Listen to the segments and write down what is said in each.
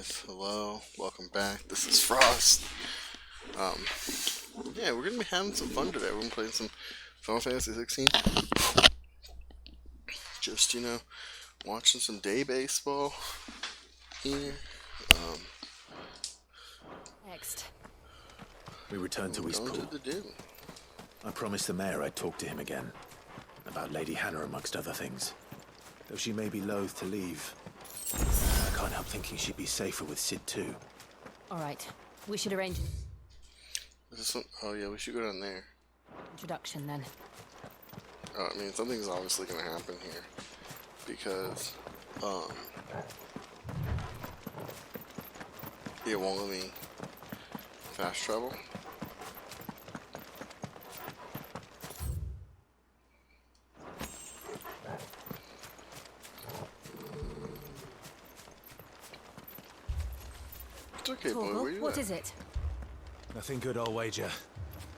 guys, hello, welcome back. This is Frost. Yeah, we're gonna be having some fun today. We're gonna be playing some Final Fantasy XVI. Just, watching some day baseball here. Next. We returned to East Pool. I promised the mayor I'd talk to him again. About Lady Hannah, amongst other things. Though she may be loath to leave, I can't help thinking she'd be safer with Sid too. Alright, we should arrange an Is this oh yeah, we should go down there. introduction then. I mean, something's obviously gonna happen here. Because, it won't let me fast travel. It's okay, boy. Where you What at? is it? Nothing good, I'll wager.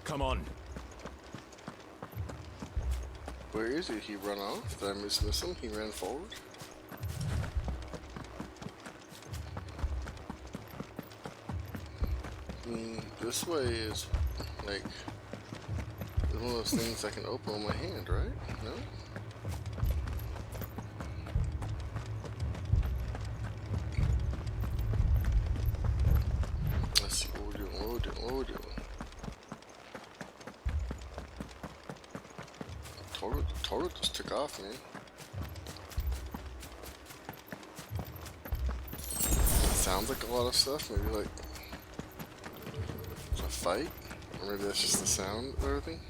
Come on. Where is he? He run off? Did I miss him? He ran forward? This way is, like, it's one of those things I can open with my hand, right? No? Let's see what we're doing, what we're doing. Total just took off, man. Sounds like a lot of stuff, maybe like a fight? Or maybe that's just the sound of everything?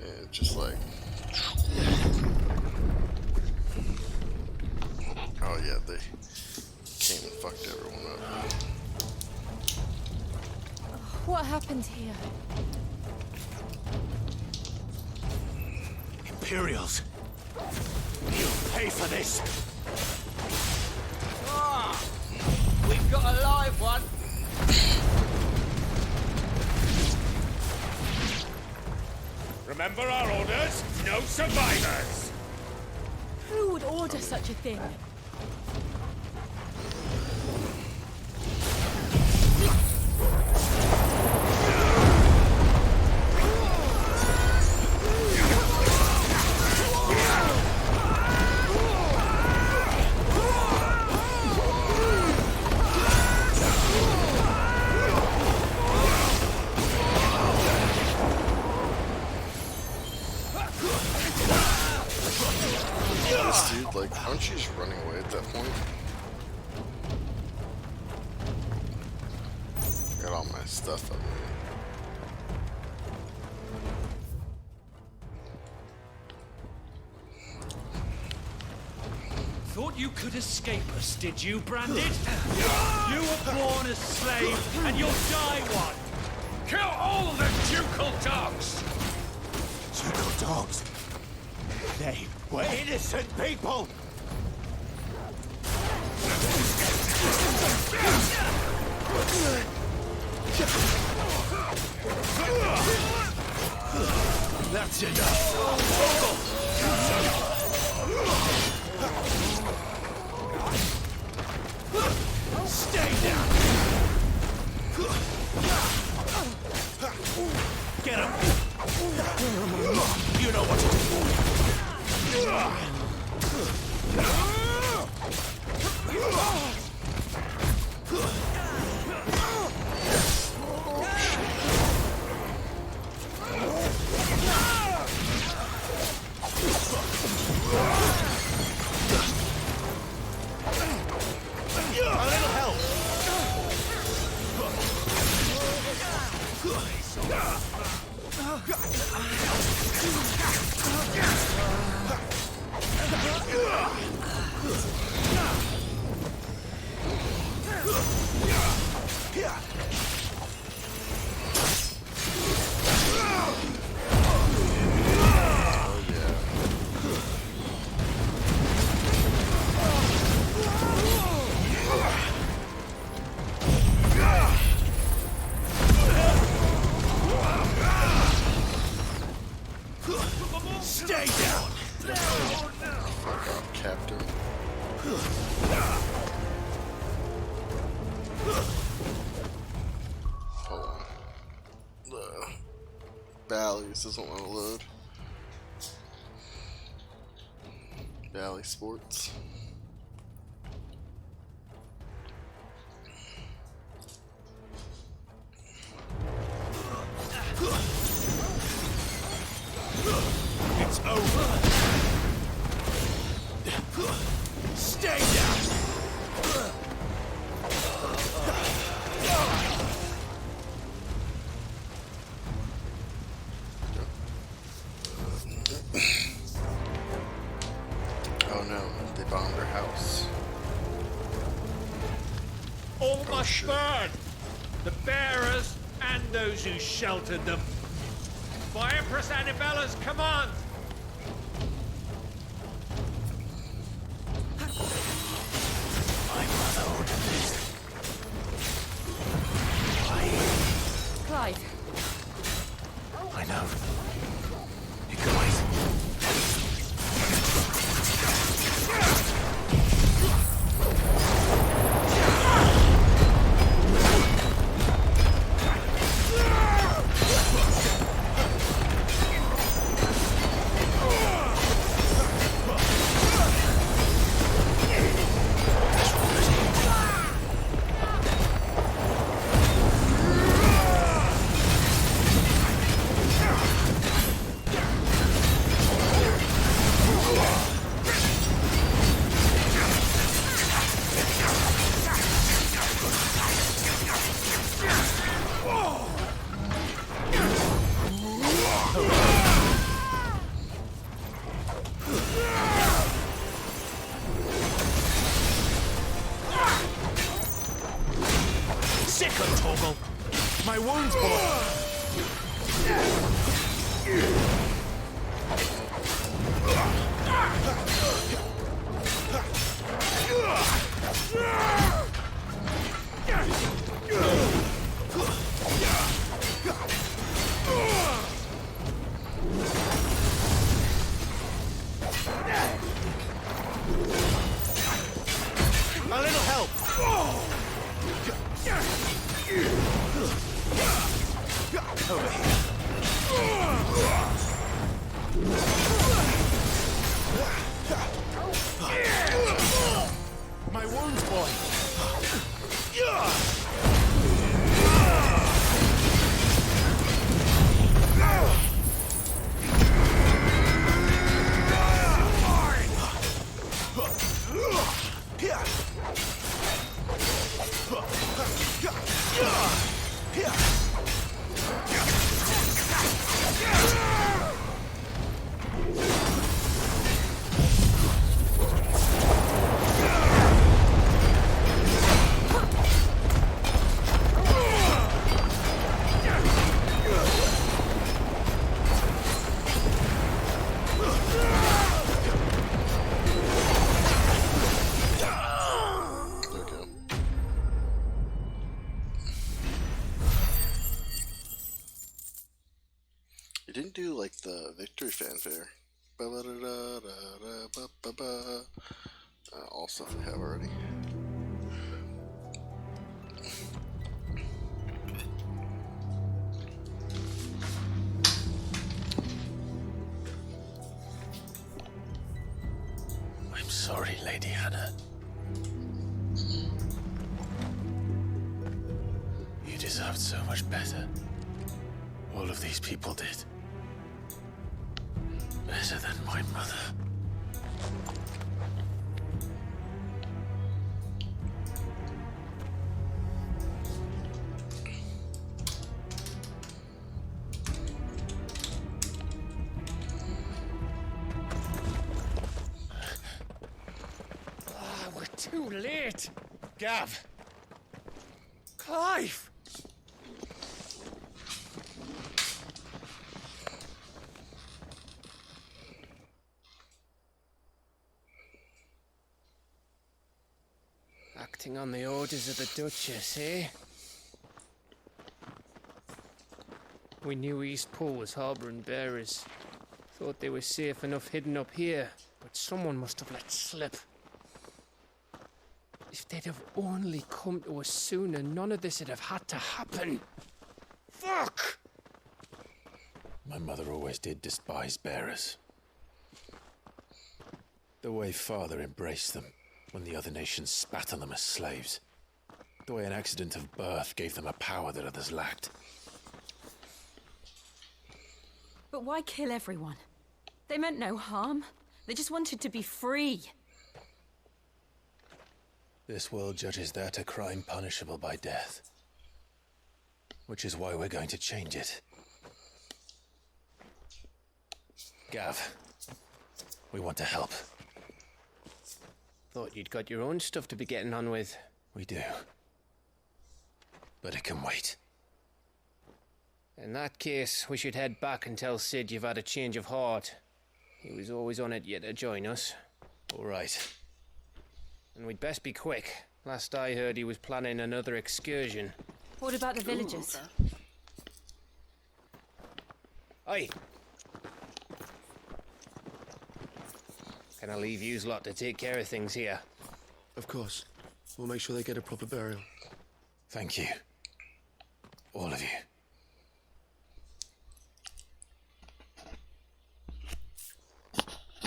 Yeah, just like... Oh yeah, they came and fucked everyone up. What happened here? Imperials! You'll pay for this! We've got a live one. Remember our orders? No survivors! Who would order such a thing? This dude, like, aren't you just running away at that point? Got all my stuff up here. Thought you could escape us, did you, Branded? You were born a slave, and you'll die one! Kill all the ducal dogs! Ducal dogs! They were innocent people! That's enough! Stay down! Get him! You know what to do! A little help! Bally's doesn't want to load. Bally Sports. It's over. Stay down. Oh no, they bombed her house. All must burn! The bearers and those who sheltered them. By Empress Annabella's command! My mother ordered this. Why? Clive, I know. You guys. My wounds, boy! A little help! Over here. My wounds, boy. You didn't do like the victory fanfare. All stuff we have already. I'm sorry, Lady Hannah. You deserved so much better. All of these people did. Better than my mother. We're too late! Gav! Clive! Acting on the orders of the Duchess, eh? We knew East Pool was harbouring bearers. Thought they were safe enough hidden up here, but someone must have let slip. If they'd have only come to us sooner, none of this would have had to happen. Fuck! My mother always did despise bearers. The way Father embraced them when the other nations spat on them as slaves. The way an accident of birth gave them a power that others lacked. But why kill everyone? They meant no harm. They just wanted to be free. This world judges that a crime punishable by death. Which is why we're going to change it. Gav, we want to help. Thought you'd got your own stuff to be getting on with. We do. But it can wait. In that case, we should head back and tell Sid you've had a change of heart. He was always on it yet to join us. All right. And we'd best be quick. Last I heard, he was planning another excursion. What about the villagers? Aye. Can I leave yous lot to take care of things here? Of course. We'll make sure they get a proper burial. Thank you. All of you.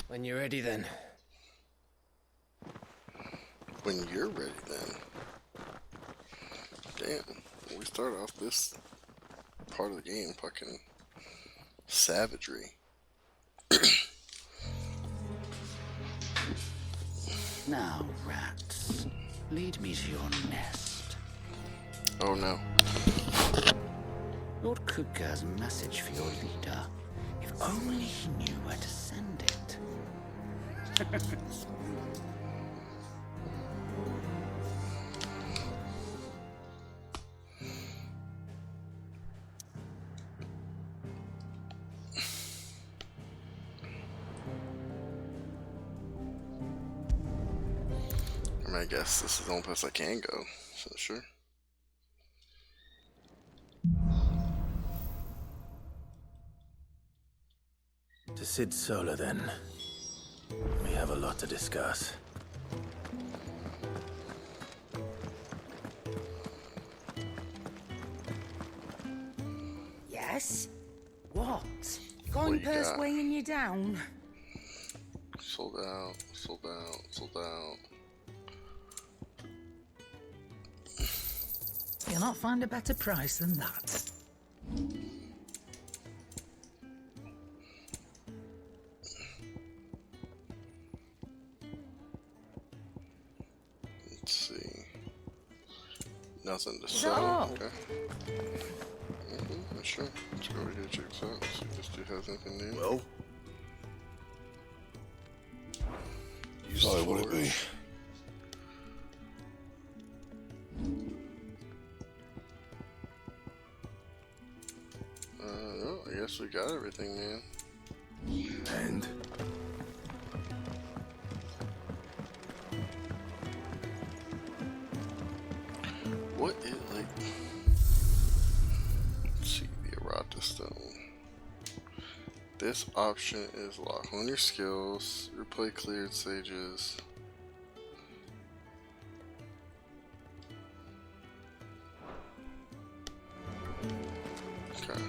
When you're ready, then. When you're ready, then. Damn. We start off this part of the game fucking savagery. Now, rats, lead me to your nest. Oh no. Lord Kupka has a message for your leader. If only he knew where to send it. I guess this is the only place I can go, so sure. To Sid Solar, then. We have a lot to discuss. Yes? What? Going purse got? weighing you down? Sold out, sold out, sold out. You'll not find a better price than that. Let's see. Nothing to sell. Okay. Sure. Let's go over here, check this out. See if this dude has anything new. Well, Sorry, would it be? No, I guess we got everything, man. and What is, like... Let's see, the errata stone. This option is lock. Hone your skills. Replay cleared sages. Okay.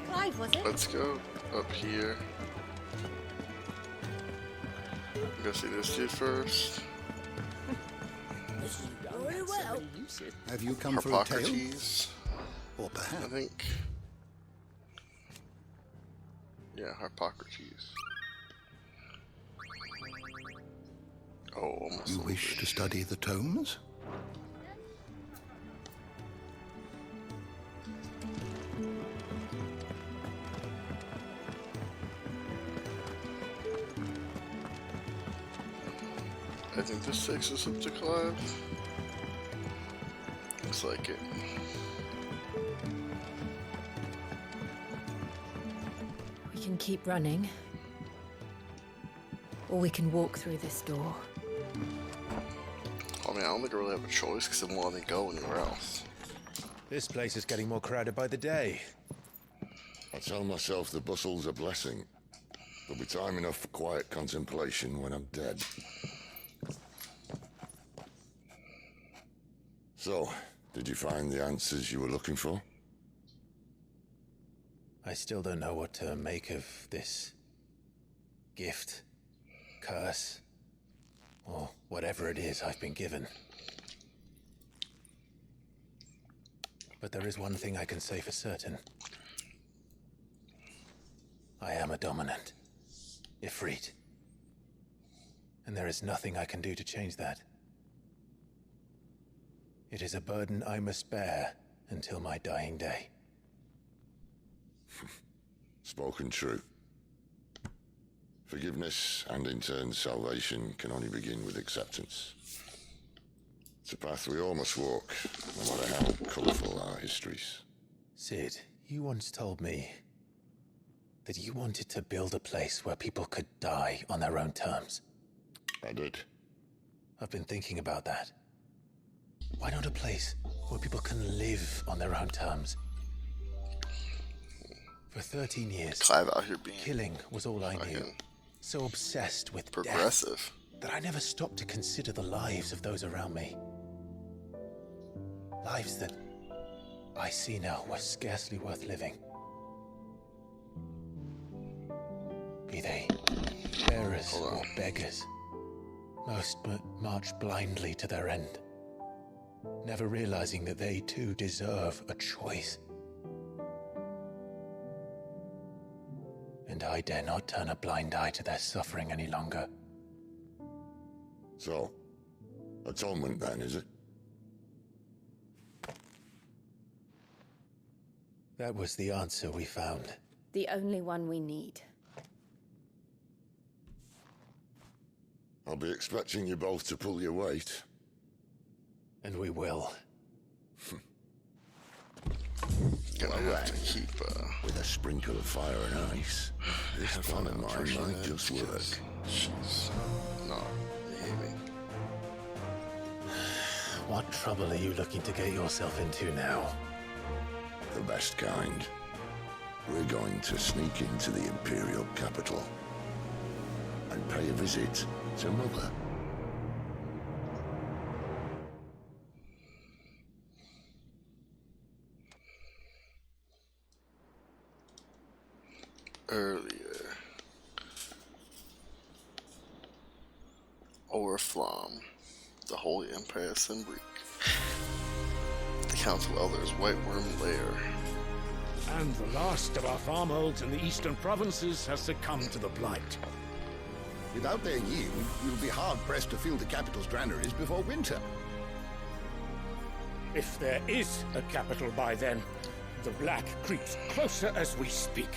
Clive, was it? Let's go up here. Go see this dude first. Very well. Have you come for a tale? Hippocrates, Or I perhaps think. Yeah, Hippocrates. Oh, almost. you wish to study the tomes? I think this takes us up to Clive. Looks like it. We can keep running. Or we can walk through this door. I mean, I don't think I really have a choice because I won't let me go anywhere else. This place is getting more crowded by the day. I tell myself the bustle's a blessing. There'll be time enough for quiet contemplation when I'm dead. So, did you find the answers you were looking for? I still don't know what to make of this gift, curse, or whatever it is I've been given. But there is one thing I can say for certain. I am a dominant, Ifrit. And there is nothing I can do to change that. It is a burden I must bear until my dying day. Spoken true. Forgiveness and in turn salvation can only begin with acceptance. It's a path we all must walk, no matter how colourful our histories. Sid, you once told me that you wanted to build a place where people could die on their own terms. I did. I've been thinking about that. Why not a place where people can live on their own terms? For 13 years, Clive out here being killing was all I knew. So obsessed with progressive death that I never stopped to consider the lives of those around me. Lives that I see now were scarcely worth living. Be they bearers or beggars, most march blindly to their end, never realizing that they too deserve a choice. And I dare not turn a blind eye to their suffering any longer. So, atonement then, is it? That was the answer we found. The only one we need. I'll be expecting you both to pull your weight. And we will. Gonna have to keep, with a sprinkle of fire and ice, this plan of mine might just work. She's not behaving. What trouble are you looking to get yourself into now? The best kind. We're going to sneak into the Imperial capital and pay a visit to Mother. Earlier, Oriflamme, the Holy Empire Assembly, the Council Elders' White Worm Lair. And the last of our farmholds in the eastern provinces has succumbed to the blight. Without their yield, you'll be hard-pressed to fill the capital's granaries before winter. If there is a capital by then, the black creeps closer as we speak.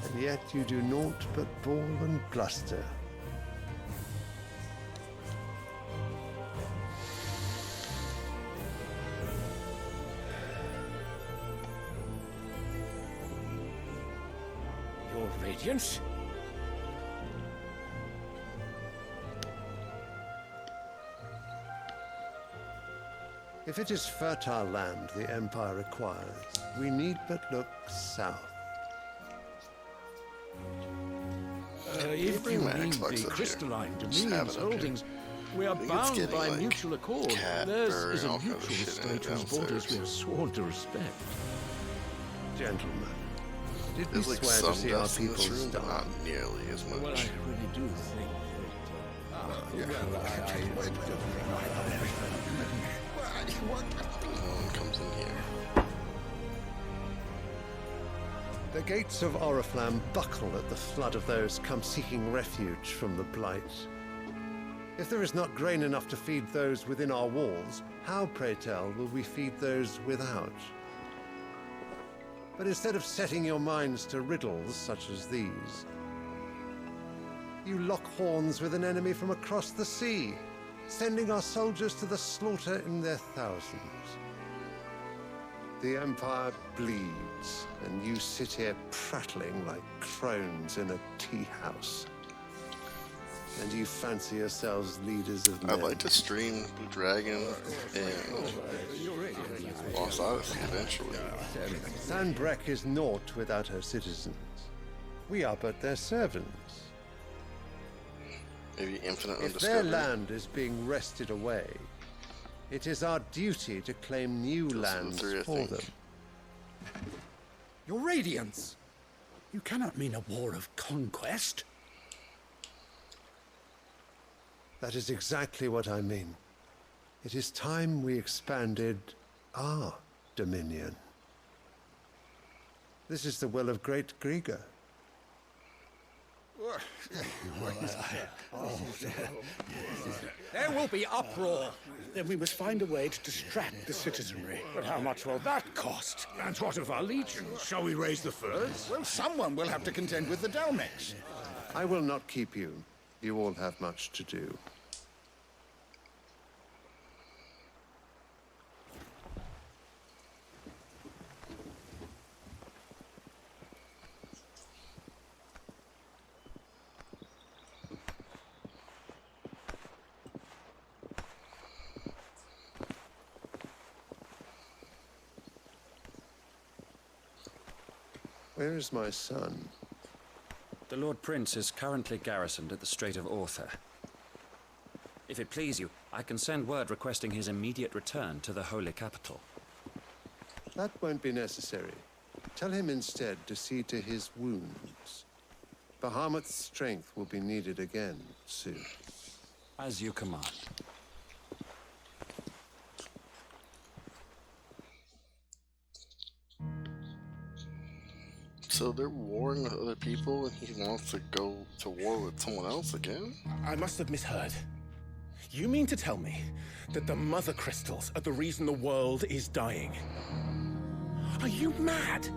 And yet you do naught but bawl and bluster. Your Radiance? If it is fertile land the Empire requires, we need but look south. If you mean the crystalline Dominions holdings, we are bound by mutual accord. Theirs is a neutral state whose borders we have sworn to respect. Gentlemen, did we There's like swear to some see our dust in people this room, but starve? not nearly as much. Well, I really do think No one comes in here. The gates of Oriflamme buckle at the flood of those come seeking refuge from the blight. If there is not grain enough to feed those within our walls, how, pray tell, will we feed those without? But instead of setting your minds to riddles such as these, you lock horns with an enemy from across the sea, sending our soldiers to the slaughter in their thousands. The Empire bleeds, and you sit here prattling like crones in a tea house. And you fancy yourselves leaders of men. I'd like to stream Blue Dragon and Lost Odyssey eventually. Sanbreque is naught without her citizens. We are but their servants. Maybe Infinite If Undiscovered. their land is being wrested away, it is our duty to claim new lands three, I for think. them. Your radiance. You cannot mean a war of conquest. That is exactly what I mean. It is time we expanded our dominion. This is the will of great Grieger. There will be uproar. Then we must find a way to distract the citizenry. But how much will that cost? And what of our legions? Shall we raise the furs? Well, someone will have to contend with the Dalmex. I will not keep you. You all have much to do. Where is my son? The Lord Prince is currently garrisoned at the Strait of Arthur. If it please you, I can send word requesting his immediate return to the Holy Capital. That won't be necessary. Tell him instead to see to his wounds. Bahamut's strength will be needed again soon. As you command. So they're warring with other people and he wants to go to war with someone else again? I must have misheard. You mean to tell me that the mother crystals are the reason the world is dying? Are you mad?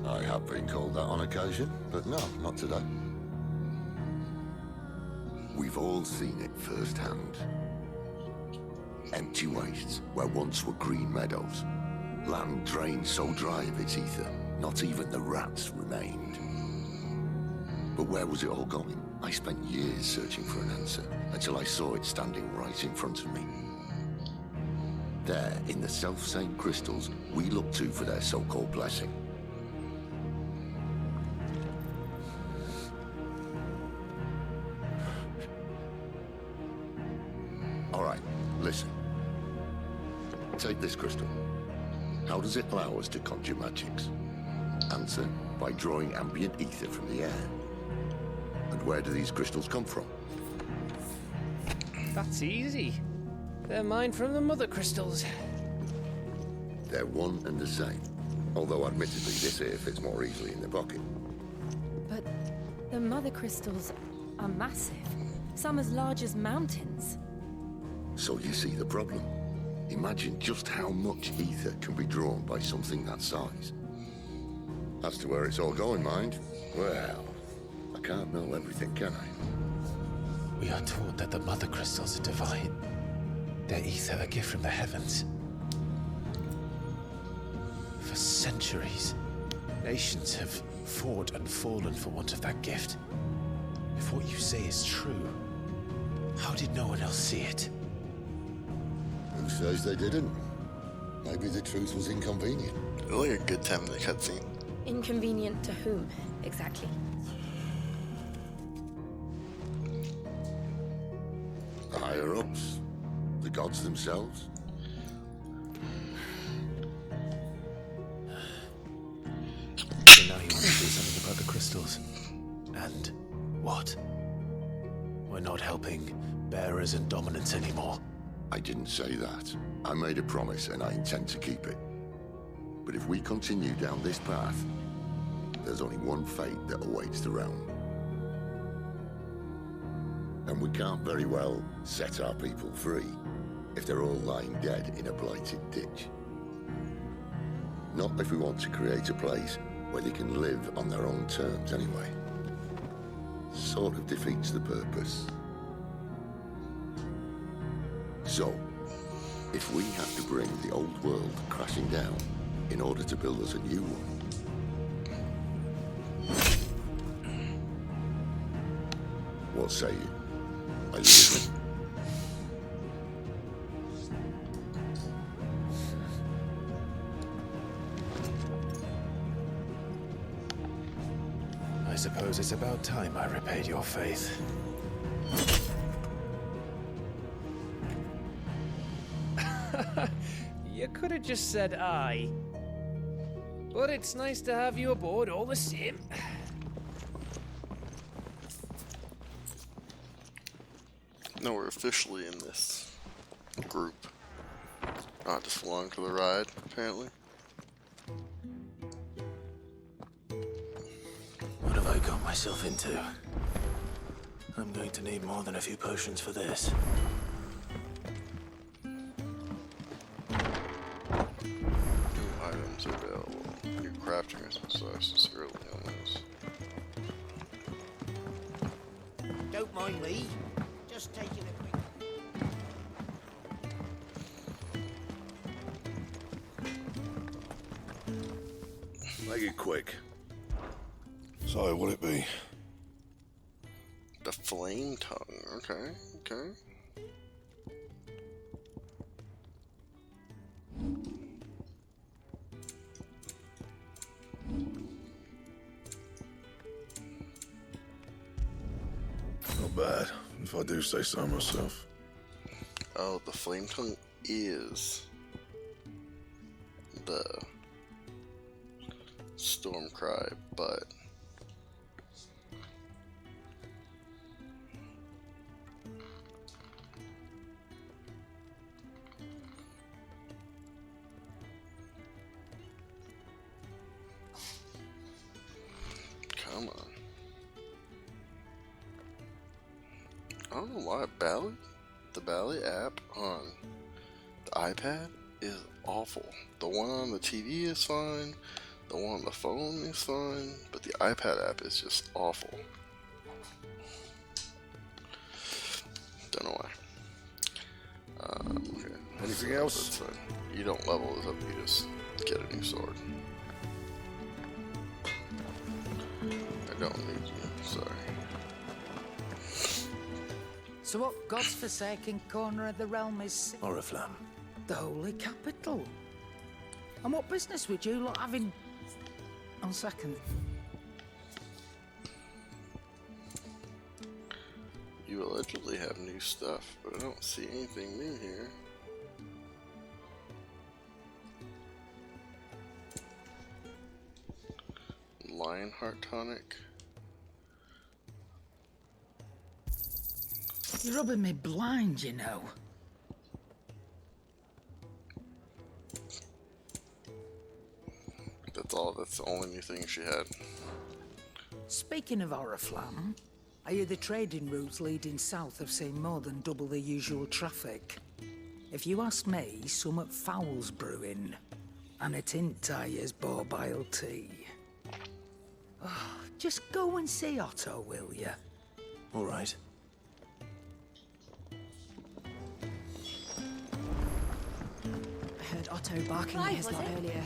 I have been called that on occasion, but no, not today. We've all seen it firsthand. Empty wastes where once were green meadows. Land drained so dry of its ether, not even the rats remained. But where was it all going? I spent years searching for an answer, until I saw it standing right in front of me. There, in the self-same crystals we look to for their so-called blessing. All right, listen. Take this crystal. How does it allow us to conjure magics? Answer, by drawing ambient ether from the air. And where do these crystals come from? That's easy. They're mined from the mother crystals. They're one and the same. Although admittedly this here fits more easily in the pocket. But the mother crystals are massive. Some as large as mountains. So you see the problem. Imagine just how much ether can be drawn by something that size. As to where it's all going, mind, well, I can't know everything, can I? We are taught that the mother crystals are divine. Their ether a gift from the heavens. For centuries, nations have fought and fallen for want of that gift. If what you say is true, how did no one else see it? Who says they didn't? Maybe the truth was inconvenient. Really a good time in the cutscene. Inconvenient to whom, exactly? The higher-ups? The gods themselves? So now you want to do something about the crystals. And what? We're not helping bearers and dominants anymore. I didn't say that. I made a promise and I intend to keep it. But if we continue down this path, there's only one fate that awaits the realm. And we can't very well set our people free if they're all lying dead in a blighted ditch. Not if we want to create a place where they can live on their own terms anyway. Sort of defeats the purpose. So, if we have to bring the old world crashing down in order to build us a new one, what say you? Are you with me? I suppose it's about time I repaid your faith. You could have just said aye. But it's nice to have you aboard all the same. No, we're officially in this group. Not just along for the ride, apparently. What have I got myself into? I'm going to need more than a few potions for this. New items available. New crafting resources early on this. Don't mind me. Just taking a quick... Make it quick. So, what'll it be? The flame tongue. Okay, okay. Not bad, if I do say so myself. Oh, the flame tongue is the storm cry, but come on. I don't know why the Bally app on the iPad is awful. The one on the TV is fine, the one on the phone is fine, but the iPad app is just awful. Don't know why. Okay. Anything else? That's fine. You don't level it up, you just get a new sword. I don't need you, sorry. So what God's forsaken corner of the realm is... Oriflamme. The holy capital. And what business would you lot have in... On second? You allegedly have new stuff, but I don't see anything new here. Lionheart tonic. You're rubbing me blind, you know. That's the only new thing she had. Speaking of Oriflamme, I hear the trading routes leading south have seen more than double the usual traffic. If you ask me, summat foul's brewing. And it ain't Tyre's borbile tea. Oh, just go and see Otto, will ya? All right. I heard Otto barking at his lot earlier.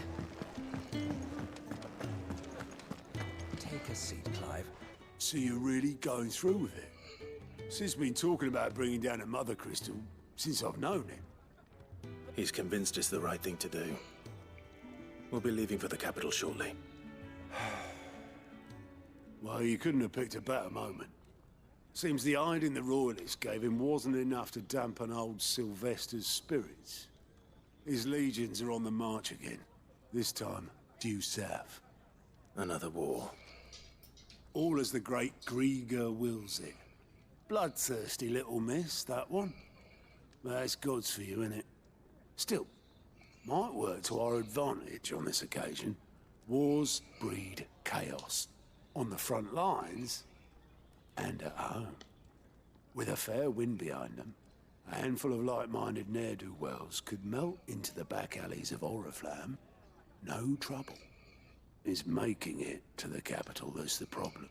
Take a seat, Clive. So you're really going through with it? Sid's been talking about bringing down a mother crystal since I've known him. He's convinced it's the right thing to do. We'll be leaving for the capital shortly. Well, you couldn't have picked a better moment. Seems the hiding the royalists gave him wasn't enough to dampen old Sylvester's spirits. His legions are on the march again. This time, due south. Another war. All as the great Grieger wills it. Bloodthirsty little miss, that one. That's God's for you, innit? Still, might work to our advantage on this occasion. Wars breed chaos. On the front lines, and at home. With a fair wind behind them, a handful of like-minded ne'er-do-wells could melt into the back alleys of Oriflamme. No trouble. It's making it to the capital that's the problem.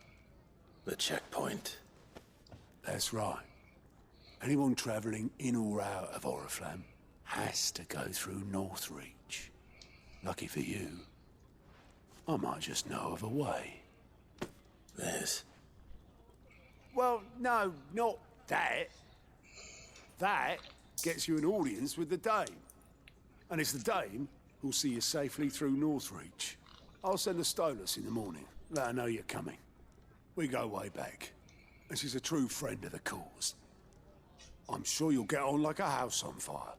The checkpoint. That's right. Anyone travelling in or out of Oriflamme has to go through Northreach. Lucky for you, I might just know of a way. This? Well, no, not that. That gets you an audience with the Dame. And it's the Dame who'll see you safely through Northreach. I'll send a Stolas in the morning. Let her know you're coming. We go way back. And she's a true friend of the cause. I'm sure you'll get on like a house on fire.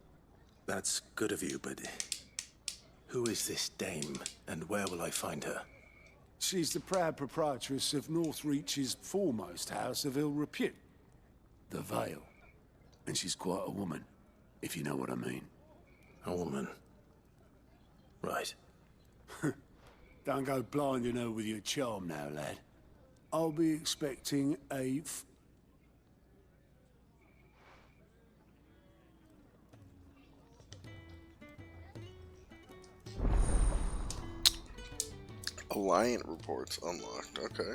That's good of you, but... Who is this dame, and where will I find her? She's the proud proprietress of Northreach's foremost house of ill repute, the Vale. And she's quite a woman, if you know what I mean. A woman? Right. Don't go blinding her with your charm now, lad. I'll be expecting a Alliant reports unlocked. Okay.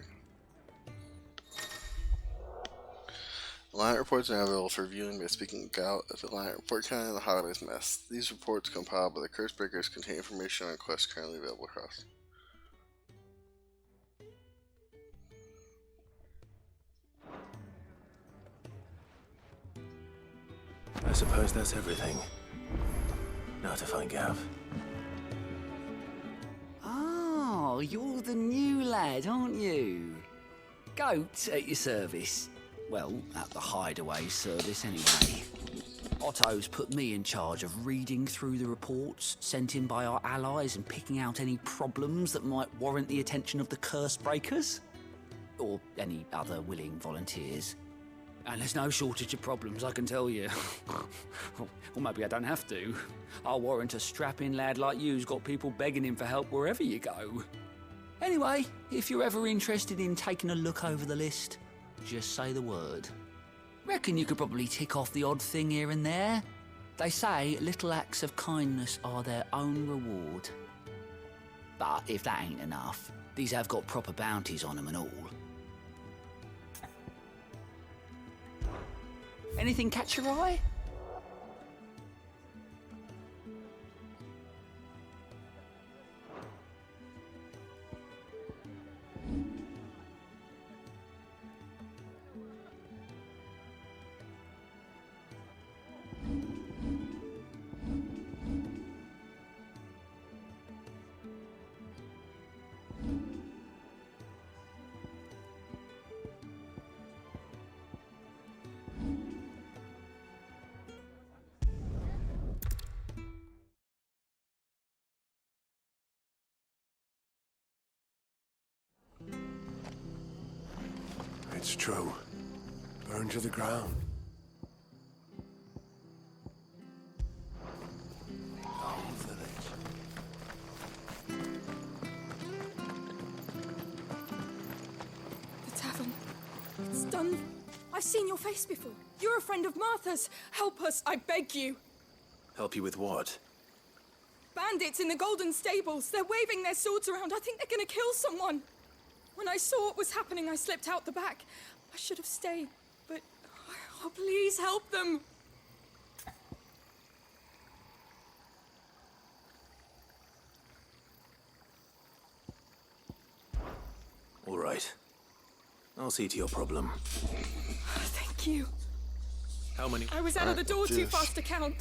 Alliant reports are now available for viewing by speaking out of the Alliant Report County and the Holidays Mess. These reports, compiled by the Curse Breakers, contain information on quests currently available across. I suppose that's everything. Now to find Gav. Oh, you're the new lad, aren't you? Goat at your service. Well, at the hideaway service anyway. Otto's put me in charge of reading through the reports sent in by our allies and picking out any problems that might warrant the attention of the Curse Breakers. Or any other willing volunteers. And there's no shortage of problems, I can tell you. Or maybe I don't have to. I'll warrant a strapping lad like you's got people begging him for help wherever you go. Anyway, if you're ever interested in taking a look over the list, just say the word. Reckon you could probably tick off the odd thing here and there. They say little acts of kindness are their own reward. But if that ain't enough, these have got proper bounties on them and all. Anything catch your eye? It's true. Burned to the ground. Whole village. The tavern. It's done. I've seen your face before. You're a friend of Martha's. Help us, I beg you. Help you with what? Bandits in the Golden Stables. They're waving their swords around. I think they're gonna kill someone. When I saw what was happening, I slipped out the back. I should have stayed, but... Oh, please help them! All right. I'll see to your problem. Thank you. How many? I was out of the door too fast to count.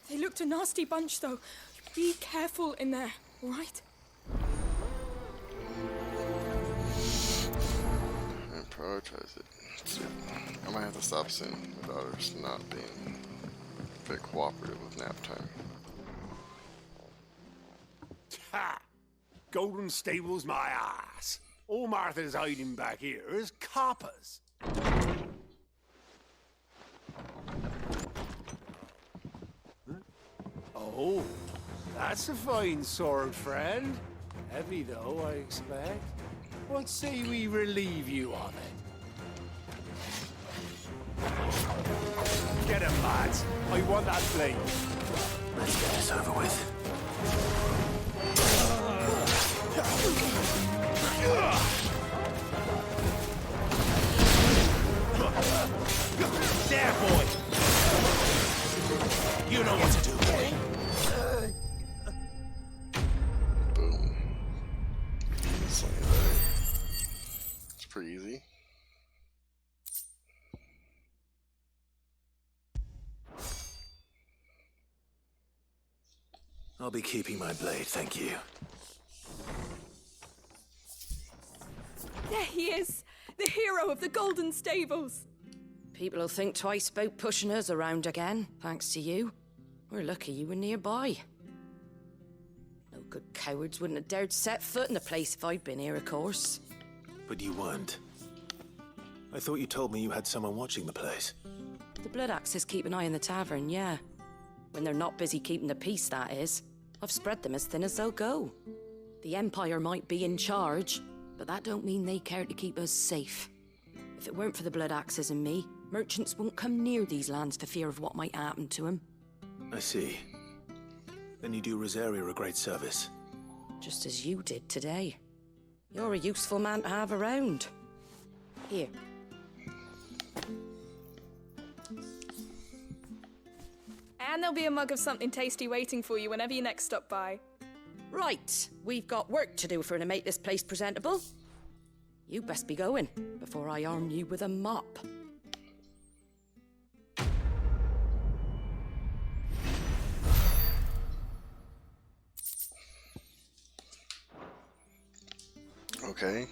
They looked a nasty bunch, though. Be careful in there, all right? And prioritize it. I might have to stop soon. My daughter's not being very cooperative with nap time. Ha! Golden Stables my ass. All Martha's hiding back here is coppers. Huh? Oh, that's a fine sword, friend. Heavy though, I expect. What say we relieve you of it? Get him, lads. I want that blade. Let's get this over with. There, boy! You know what to do. Boom. It's pretty easy. I'll be keeping my blade, thank you. There he is! The hero of the Golden Stables! People will think twice about pushing us around again, thanks to you. We're lucky you were nearby. good cowards wouldn't have dared set foot in the place if I'd been here, of course. But you weren't. I thought you told me you had someone watching the place. The Blood Axes keep an eye on the tavern, yeah. When they're not busy keeping the peace, that is. I've spread them as thin as they'll go. The Empire might be in charge, but that don't mean they care to keep us safe. If it weren't for the Blood Axes and me, merchants won't come near these lands for fear of what might happen to them. I see. Then you do Rosaria a great service. Just as you did today. You're a useful man to have around. Here. And there'll be a mug of something tasty waiting for you whenever you next stop by. Right, we've got work to do for to make this place presentable. You best be going before I arm you with a mop. Okay.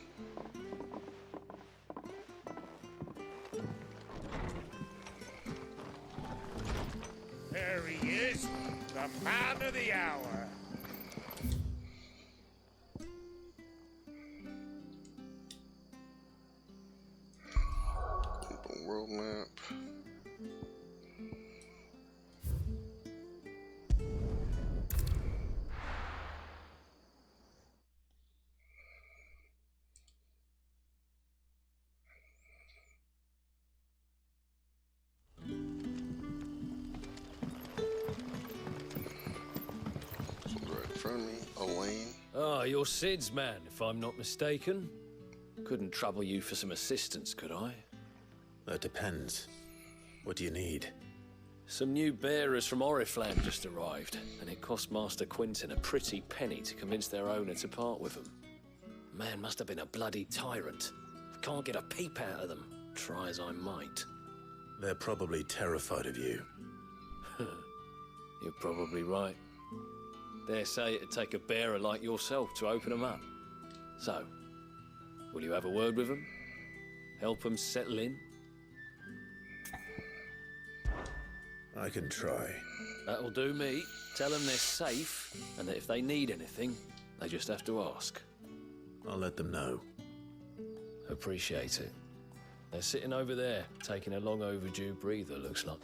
There he is, the man of the hour. Open world map. Ah, you're Sid's man, if I'm not mistaken. Couldn't trouble you for some assistance, could I? That depends. What do you need? Some new bearers from Oriflamme just arrived, and it cost Master Quinton a pretty penny to convince their owner to part with them. Man must have been a bloody tyrant. Can't get a peep out of them, try as I might. They're probably terrified of you. You're probably right. Dare say it'd take a bearer like yourself to open them up. So, will you have a word with them? Help them settle in? I can try. That'll do me. Tell them they're safe, and that if they need anything, they just have to ask. I'll let them know. Appreciate it. They're sitting over there, taking a long overdue breather, looks like.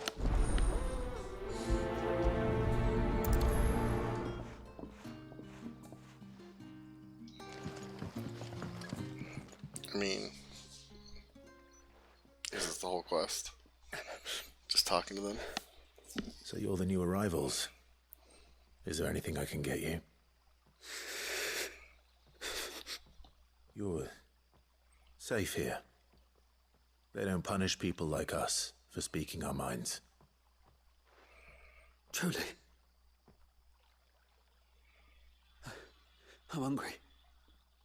I mean, is this the whole quest? Just talking to them? So you're the new arrivals. Is there anything I can get you? You're safe here. They don't punish people like us for speaking our minds. Truly. I'm hungry.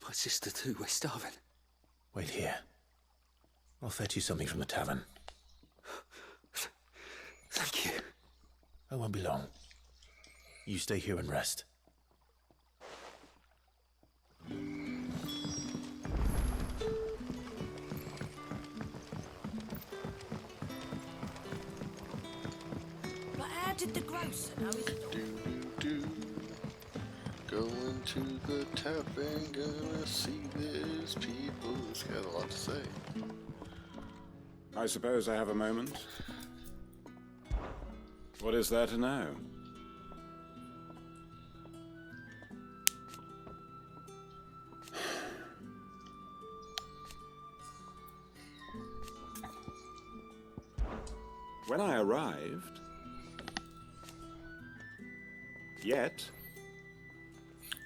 My sister too, we're starving. Wait here. I'll fetch you something from the tavern. Thank you. I won't be long. You stay here and rest. But how did the grocer know his daughter? Going to the tavern, gonna see this people. This guy's a lot to say. I suppose I have a moment. What is there to know? When I arrived, yet.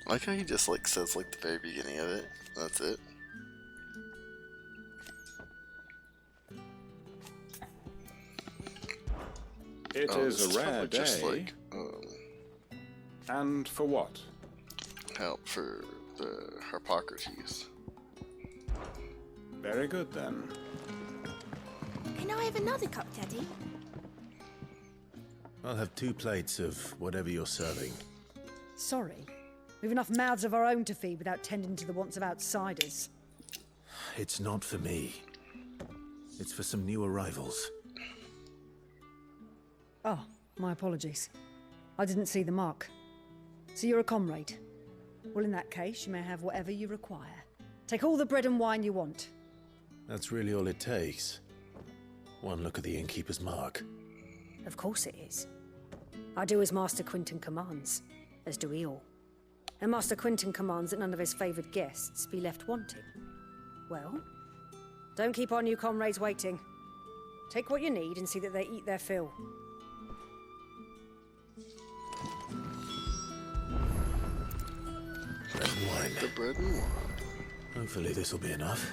I like how he just like says like the very beginning of it. That's it. It is a rare day. Just like, and for what? Help for the Harpocrates. Very good then. Can I have another cup, Daddy? I'll have 2 plates of whatever you're serving. Sorry. We've enough mouths of our own to feed without tending to the wants of outsiders. It's not for me. It's for some new arrivals. Oh, my apologies. I didn't see the mark. So you're a comrade? Well, in that case, you may have whatever you require. Take all the bread and wine you want. That's really all it takes. One look at the innkeeper's mark. Of course it is. I do as Master Quinton commands, as do we all. And Master Quinton commands that none of his favoured guests be left wanting. Well, don't keep our new comrades waiting. Take what you need and see that they eat their fill. Bread and wine. The bread and wine. Hopefully this will be enough.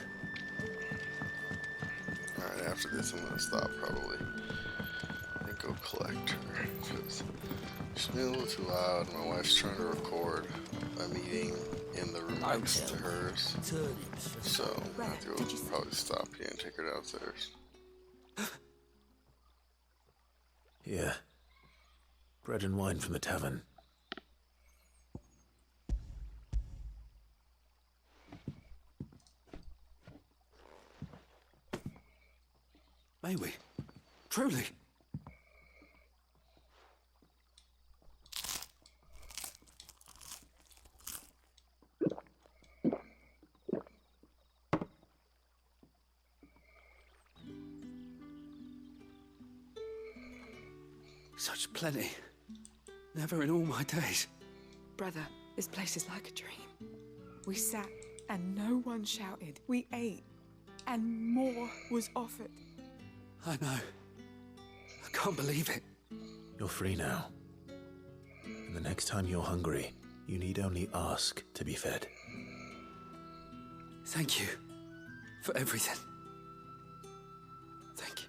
Alright, after this I'm gonna stop probably and go collect her, because she's been a little too loud. My wife's trying to record a meeting in the room next to hers, so I have to go probably stop here and take her downstairs. Yeah. Bread and wine from the tavern. May we? Truly? Such plenty. Never in all my days. Brother, this place is like a dream. We sat and no one shouted. We ate and more was offered. I know. I can't believe it. You're free now. And the next time you're hungry, you need only ask to be fed. Thank you for everything. Thank you.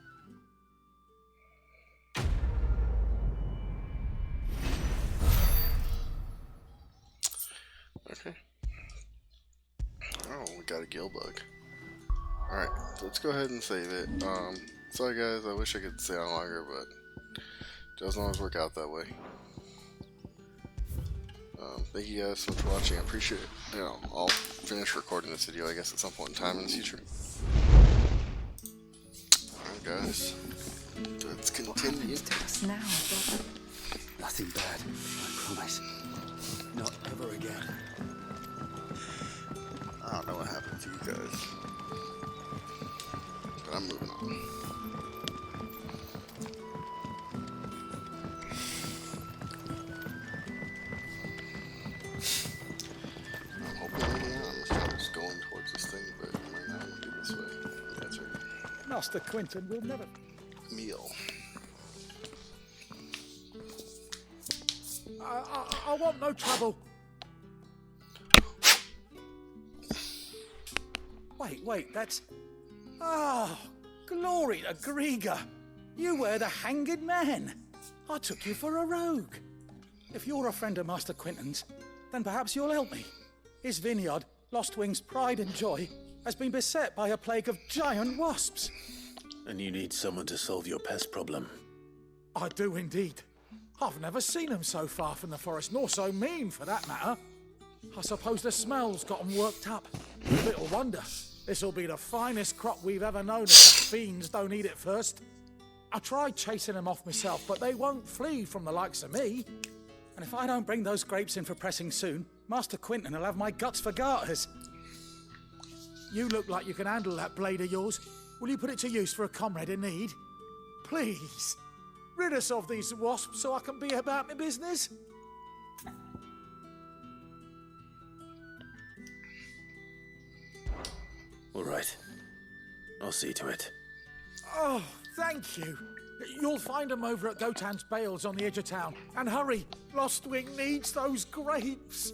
Okay. Oh, we got a gill bug. Alright, let's go ahead and save it. Sorry guys, I wish I could stay on longer, but it doesn't always work out that way. Thank you guys so much for watching. I appreciate it. You know, I'll finish recording this video, I guess, at some point in time in the future. Alright guys, let's continue. Now, Nothing bad, I promise. Not ever again. I don't know what happened to you guys, but I'm moving on. I'm hoping I'm just going towards this thing, but it might not want to be this way. That's right. Master Quinton will never... Meal. I want no trouble. Wait, that's... Oh, glory to Griga. You were the hanged man. I took you for a rogue. If you're a friend of Master Quinton's, then perhaps you'll help me. His vineyard, Lostwing's pride and joy, has been beset by a plague of giant wasps. And you need someone to solve your pest problem. I do indeed. I've never seen them so far from the forest, nor so mean, for that matter. I suppose the smell's got them worked up. Little wonder. This'll be the finest crop we've ever known if the fiends don't eat it first. I tried chasing them off myself, but they won't flee from the likes of me. And if I don't bring those grapes in for pressing soon, Master Quinton will have my guts for garters. You look like you can handle that blade of yours. Will you put it to use for a comrade in need? Please. Rid us of these wasps so I can be about my business. All right. I'll see to it. Oh, thank you. You'll find them over at Gotan's Bales on the edge of town. And hurry, Lostwing needs those grapes.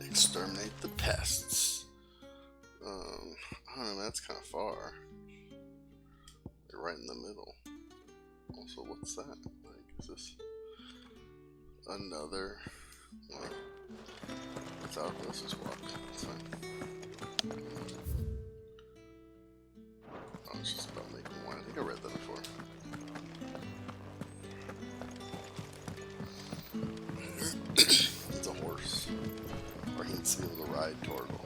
Exterminate the pests. I don't know, that's kind of far. They're right in the middle. Also, what's that? Like, is this another? Like, it's out. Let's just walk. It's fine. Oh, it's just about making wine. I think I read that before. It's a horse. fried turtle.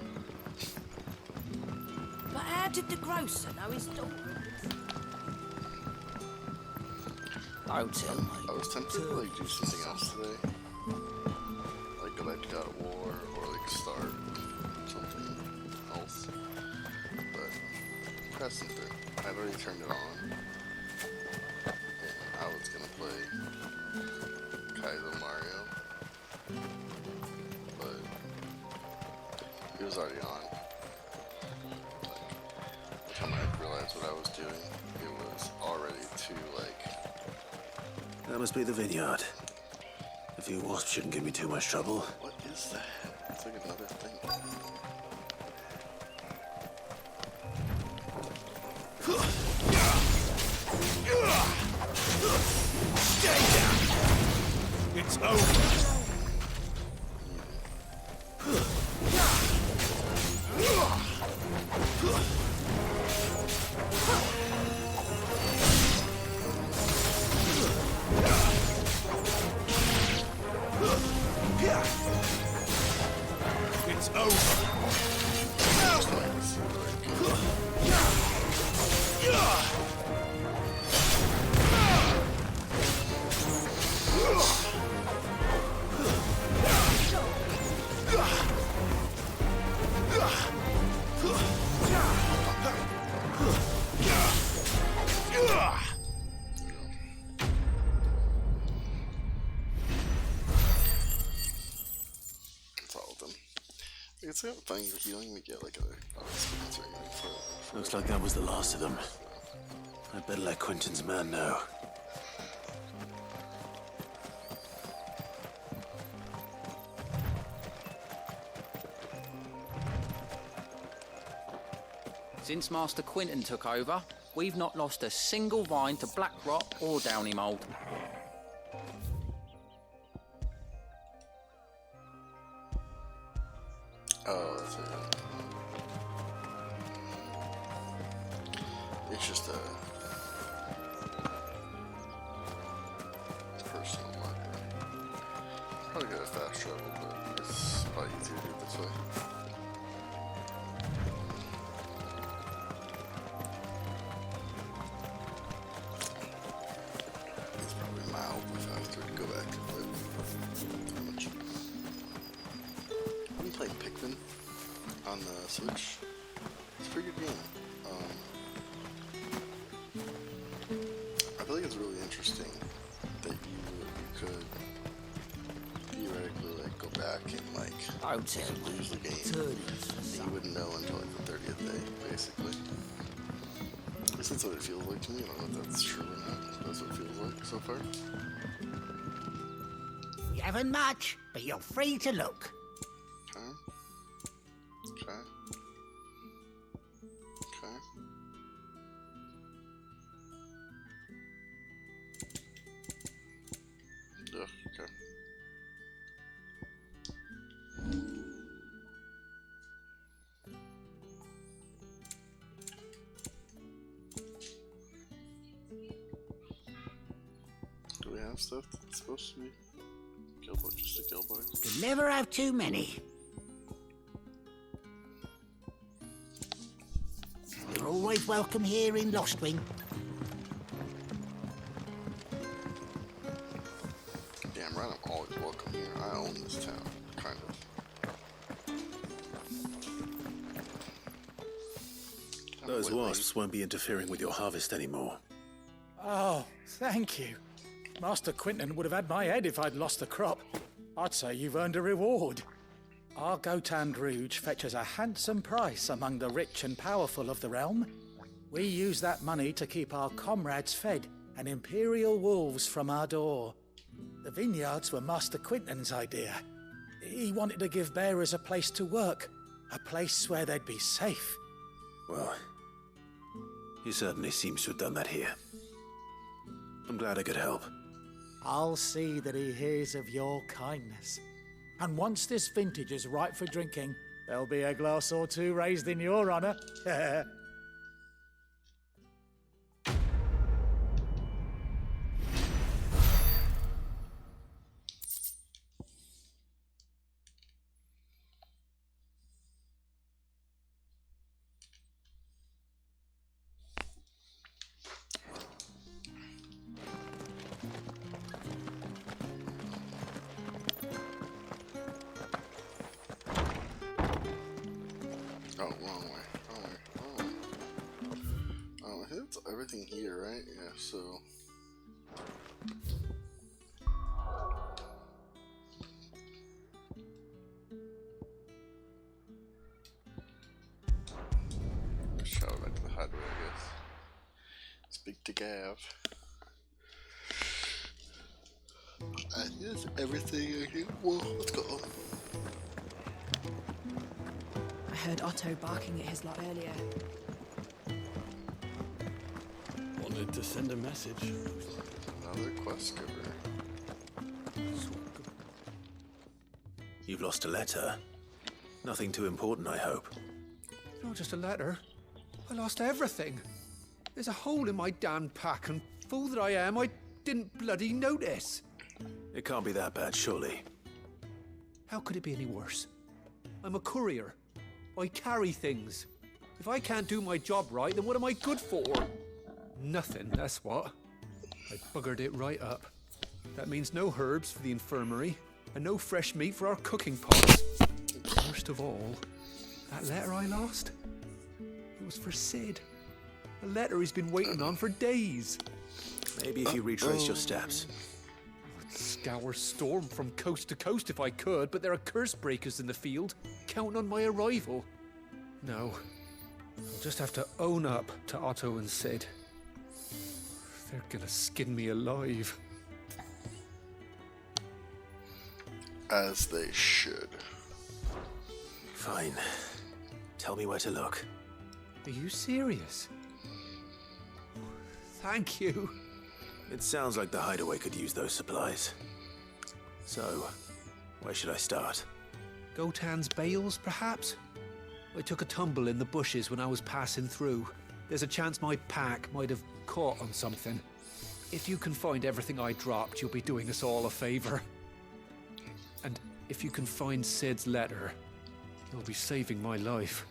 But how did the grocer know his daughter? Don't tell me. I was tempted to like do something else today. Like go back to God of War or like start something else. But pressing through. I'd already turned it on. And I was gonna play Kaizo Mario. But it was already on. Like, by the time I realized what I was doing, it was already too like. That must be the vineyard. A few wasps shouldn't give me too much trouble. What is that? It's like another thing. It's over. It's over. It's all of them. It's kind of funny, like, you don't even get like a response or anything for Looks like that was the last of them. I'd better let Quentin's man know. Since Master Quentin took over, we've not lost a single vine to black rot or downy mold. Oh, that's it. It's just a personal marker. Probably got a fast travel, but it's probably easier to do it this way. It's probably mildly faster to go back and live. How much? I've been playing Pikmin on the Switch. It's a pretty good game. I feel like it's really interesting that you could theoretically like go back and like lose the game. And you wouldn't know until like the 30th day, basically. At least that's what it feels like to me. I don't know if that's true or not. That's what it feels like so far. You haven't much, but you're free to look. Okay. Okay. Okay. Ugh, okay. Do we have stuff that's supposed to be killbug, just a killbug? You never have too many. You're always welcome here in Lostwing. Damn right, I'm always welcome here. I own this town, kind of. Those wasps won't be interfering with your harvest anymore. Oh, thank you. Master Quentin would have had my head if I'd lost the crop. I'd say you've earned a reward. Our Gotand Rouge fetches a handsome price among the rich and powerful of the realm. We use that money to keep our comrades fed and imperial wolves from our door. The vineyards were Master Quentin's idea. He wanted to give bearers a place to work, a place where they'd be safe. Well, he certainly seems to have done that here. I'm glad I could help. I'll see that he hears of your kindness. And once this vintage is ripe for drinking, there'll be a glass or two raised in your honor. Oh, wrong way. Wrong way. Wrong way. I think that's everything here, right? Yeah, so. Let's travel back to the hideaway, I guess. Speak to Gav. I think that's everything I can. Well, let's go. I heard Otto barking at his lot earlier. Wanted to send a message. Another quest giver. You've lost a letter. Nothing too important, I hope. It's not just a letter. I lost everything. There's a hole in my damn pack, and fool that I am, I didn't bloody notice. It can't be that bad, surely. How could it be any worse? I'm a courier. I carry things. If I can't do my job right, then what am I good for? Nothing, that's what. I buggered it right up. That means no herbs for the infirmary, and no fresh meat for our cooking pots. Worst of all, that letter I lost, it was for Sid. A letter he's been waiting on for days. Maybe if you retrace your steps. I'd scour Storm from coast to coast if I could, but there are curse breakers in the field, counting on my arrival. No, I'll just have to own up to Otto and Sid. They're gonna skin me alive. As they should. Fine. Tell me where to look. Are you serious? Thank you. It sounds like the hideaway could use those supplies. So, where should I start? Gotan's bales, perhaps? I took a tumble in the bushes when I was passing through. There's a chance my pack might have caught on something. If you can find everything I dropped, you'll be doing us all a favor. And if you can find Sid's letter, you'll be saving my life.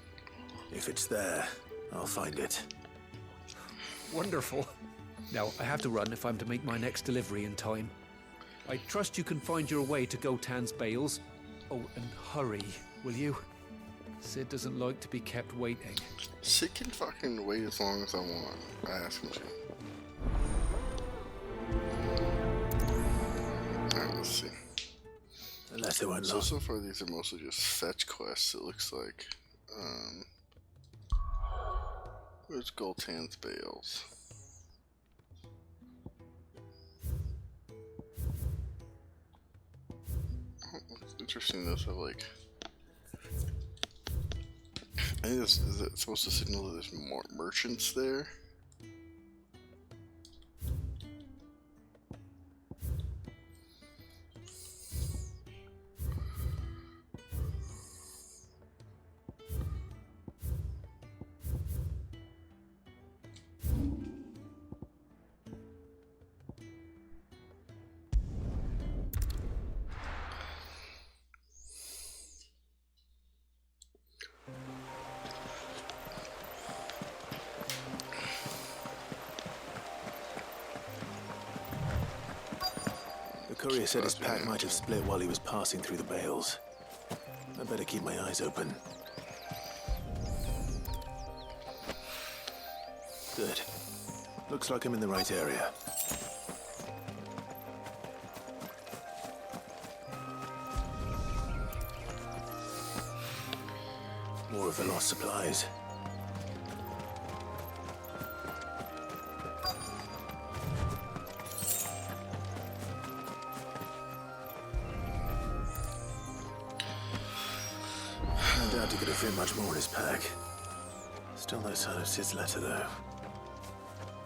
If it's there, I'll find it. Wonderful. Now, I have to run if I'm to make my next delivery in time. I trust you can find your way to Gotan's bales. Oh, and hurry, will you? Sid doesn't like to be kept waiting. Sid can fucking wait as long as I want. I ask him to. Alright, let's see. Unless they weren't so lost. So far these are mostly just fetch quests, it looks like. Where's Goltan's bales? Oh, it's interesting though, so like I think this, is it supposed to signal that there's more merchants there? The courier said his pack might have split while he was passing through the bales. I better keep my eyes open. Good. Looks like I'm in the right area. More of the lost supplies. I doubt he could have fit much more in his pack. Still no sign of Sid's letter, though.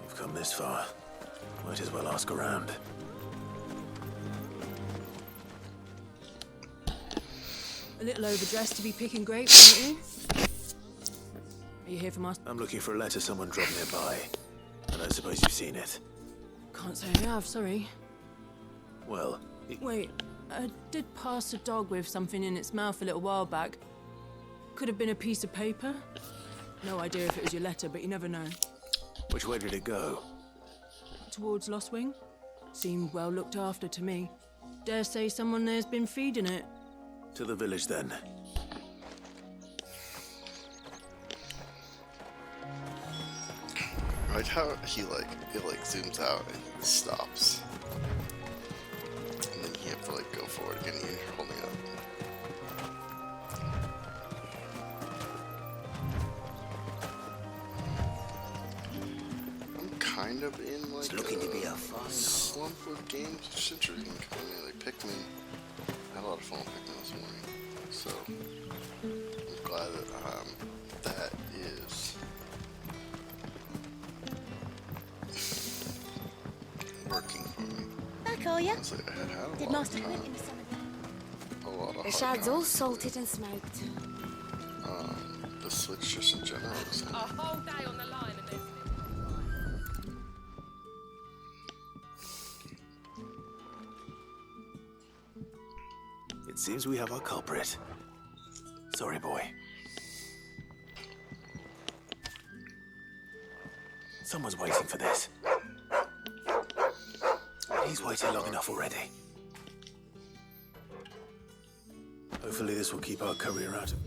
We've come this far. Might as well ask around. A little overdressed to be picking grapes, aren't you? Are you here from us? I'm looking for a letter someone dropped nearby. And I suppose you've seen it. Can't say I have, sorry. Well, Wait, I did pass a dog with something in its mouth a little while back. Could have been a piece of paper. No idea if it was your letter, but you never know. which way did it go? Towards Lost Wing. Seemed well looked after to me. Dare say someone there's been feeding it. To the village, then. I like how he it zooms out and he just stops. And then you have to go for it again and you're holding it up. I'm kind of in It's looking to be a fun slump with games. It's interesting because I mean Pikmin, I had a lot of fun with Pikmin this morning. So I'm glad that that is working for me. Back, are ya? Honestly, I had a Did lot Master of time. Quentin some of A lot of The hard shad's all times salted and smoked. with the Switch just in general. So. A whole day on the line and there's It seems we have our culprit. Sorry, boy. Someone's waiting for this. He's waited long enough already. Hopefully this will keep our courier out of...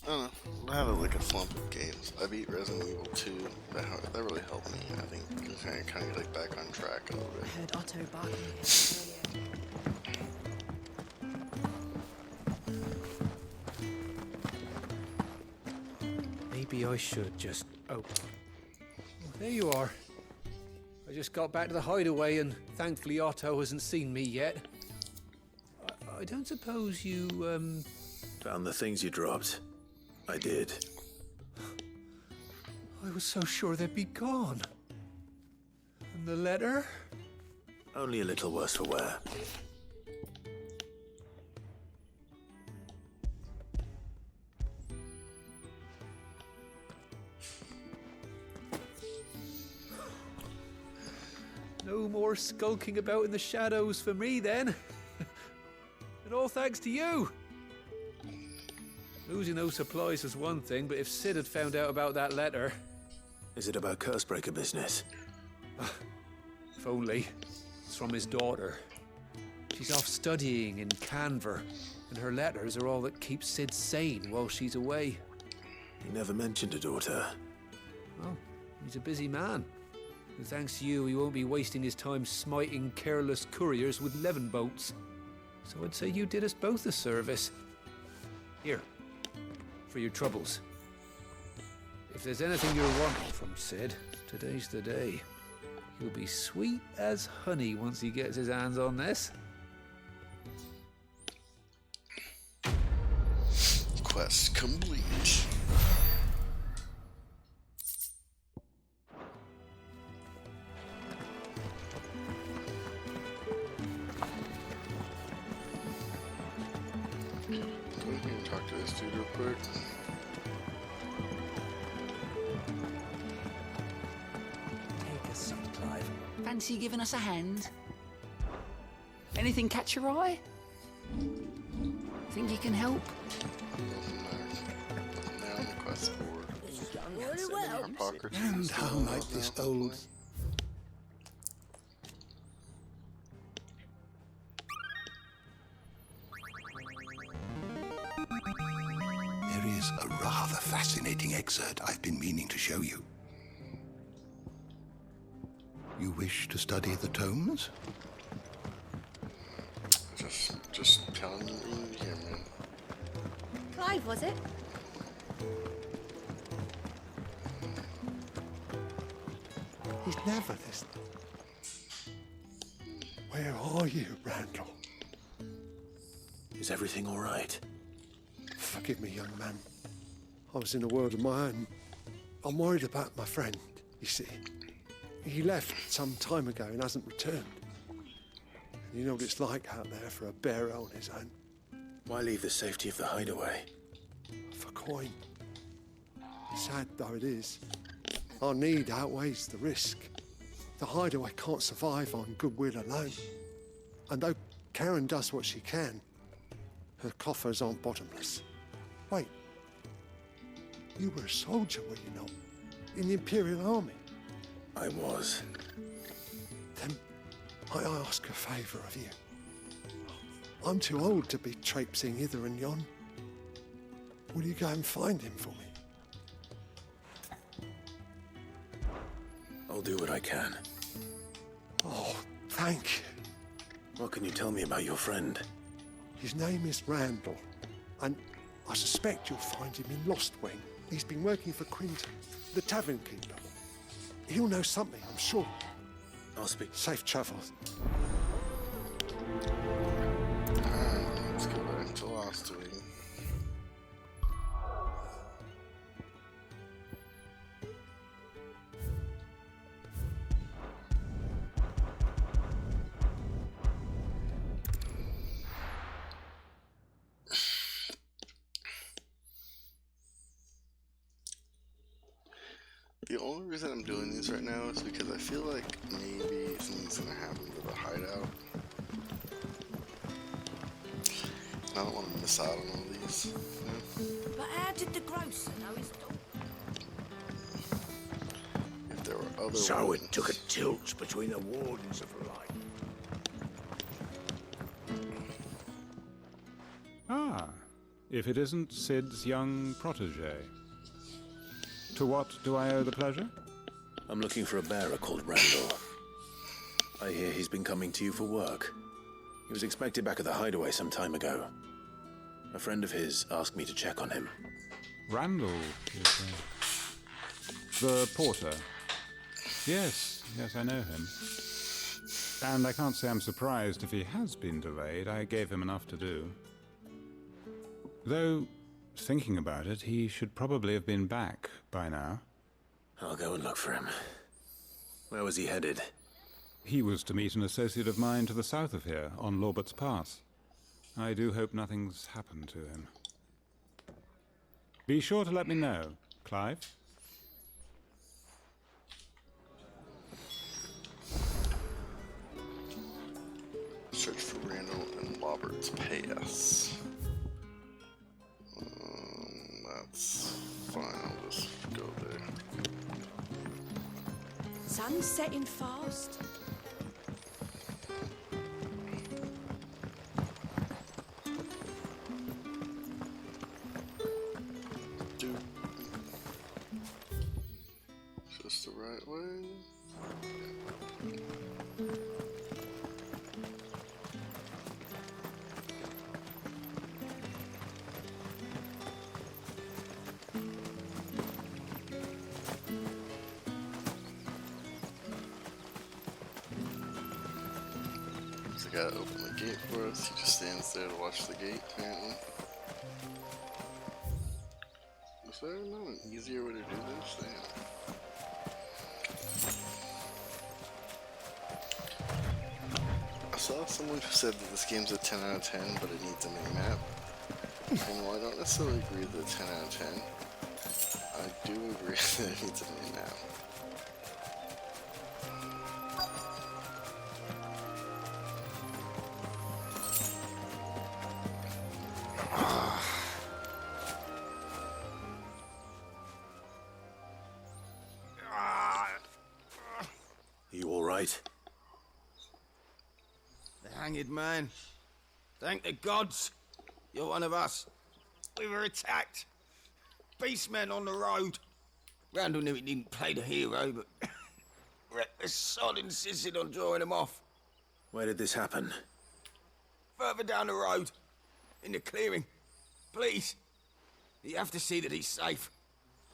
I don't know. I have a slump of games. I beat Resident Evil 2. That really helped me. I think kind of get back on track a little bit. I heard Otto barking earlier. Maybe I should just... Oh, there you are. I just got back to the hideaway and thankfully Otto hasn't seen me yet. I don't suppose you, Found the things you dropped. I did. I was so sure they'd be gone. And the letter? Only a little worse for wear. No more skulking about in the shadows for me then. And all thanks to you. Losing those supplies is one thing, but if Sid had found out about that letter... Is it about Cursebreaker business? If only. It's from his daughter. She's off studying in Canver, and her letters are all that keeps Sid sane while she's away. He never mentioned a daughter. Well, he's a busy man. And thanks to you, he won't be wasting his time smiting careless couriers with levin boats. So I'd say you did us both a service. Here. For your troubles. If there's anything you're wanting from Sid, today's the day. He'll be sweet as honey once he gets his hands on this. Quest complete. We can talk to this dude real quick. Take a seat, Clive. Fancy giving us a hand? Anything catch your eye? Think you can help? Now on the quest board. And how might this old... There is a rather fascinating excerpt I've been meaning to show you. You wish to study the tomes? Just telling you here, man. Clive, was it? He's never this... Where are you, Randall? Is everything all right? Forgive me, young man. I was in a world of my own. I'm worried about my friend, you see. He left some time ago and hasn't returned. And you know what it's like out there for a bearer on his own. Why leave the safety of the hideaway? For coin. Sad though it is, our need outweighs the risk. The hideaway can't survive on goodwill alone. And though Karen does what she can, her coffers aren't bottomless. Wait, you were a soldier, were you not? In the Imperial Army? I was. Then I ask a favour of you. I'm too old to be traipsing hither and yon. Will you go and find him for me? I'll do what I can. Oh, thank you. What can you tell me about your friend? His name is Randall, and I suspect you'll find him in Lost Wing. He's been working for Quinton, the tavern keeper. He'll know something, I'm sure. I'll speak. Safe travels. Let's go back to Lost Wing. The only reason I'm doing these right now is because I feel like maybe something's gonna happen to the hideout. I don't want to miss out on all these. You know? But how did the grocer know his dog? If there were other So ones. it took a tilt between the wardens of light. Ah, if it isn't Sid's young protege. To what do I owe the pleasure? I'm looking for a bearer called Randall. I hear he's been coming to you for work. He was expected back at the hideaway some time ago. A friend of his asked me to check on him. Randall, you say? The porter. Yes, I know him. And I can't say I'm surprised if he has been delayed. I gave him enough to do. Though, thinking about it, he should probably have been back by now. I'll go and look for him. Where was he headed? He was to meet an associate of mine to the south of here, on Lorbert's Pass. I do hope nothing's happened to him. Be sure to let me know, Clive. Search for Randall and Robert's Pass. That's fine, I'll just go there. Sun's setting fast. Is this the right way? The guy opened the gate for us. He just stands there to watch the gate, apparently. Is there not an easier way to do this? Damn. I saw someone who said that this game's a 10 out of 10, but it needs a mini-map. And while I don't necessarily agree with the 10 out of 10, I do agree that it needs a mini-map. You all right? The hanged man. Thank the gods. You're one of us. We were attacked. Beastmen on the road. Randall knew he didn't play the hero, but reckless sod insisted on drawing him off. Where did this happen? Further down the road. In the clearing. Please. You have to see that he's safe.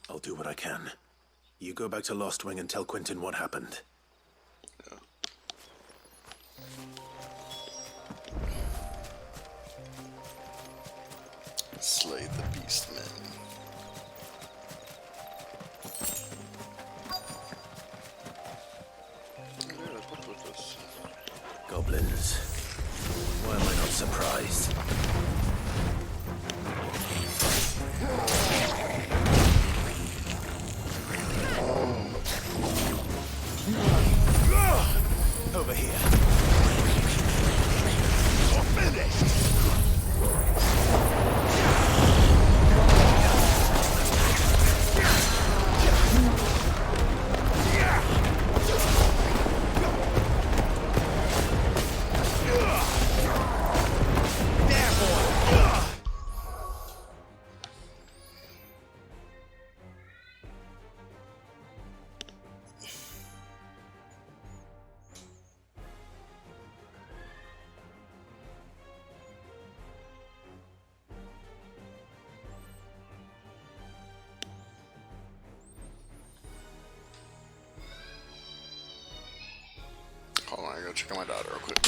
I'll do what I can. You go back to Lost Wing and tell Quinton what happened. Slay the Beastmen. Goblins. Why am I not surprised? Over here. You're finished! gotta check on my daughter real quick.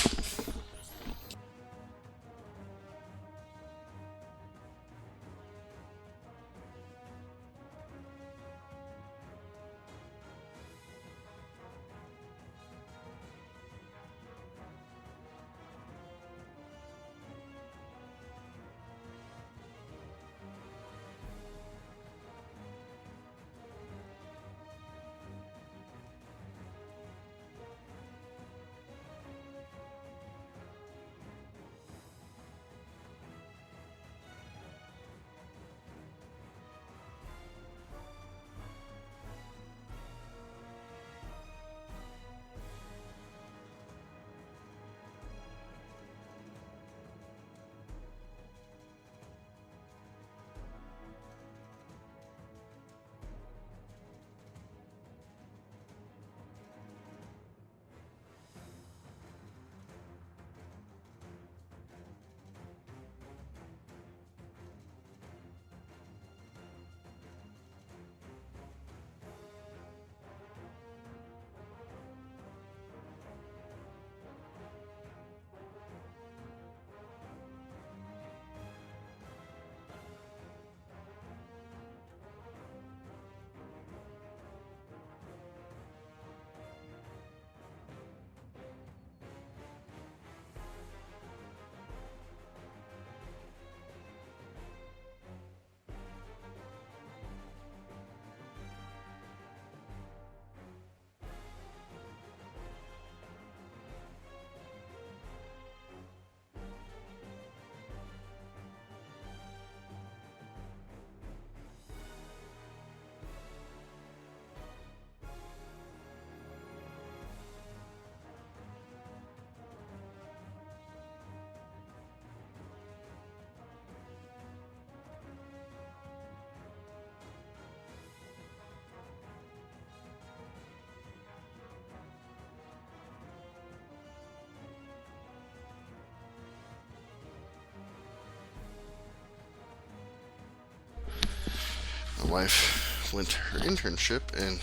My wife went to her internship and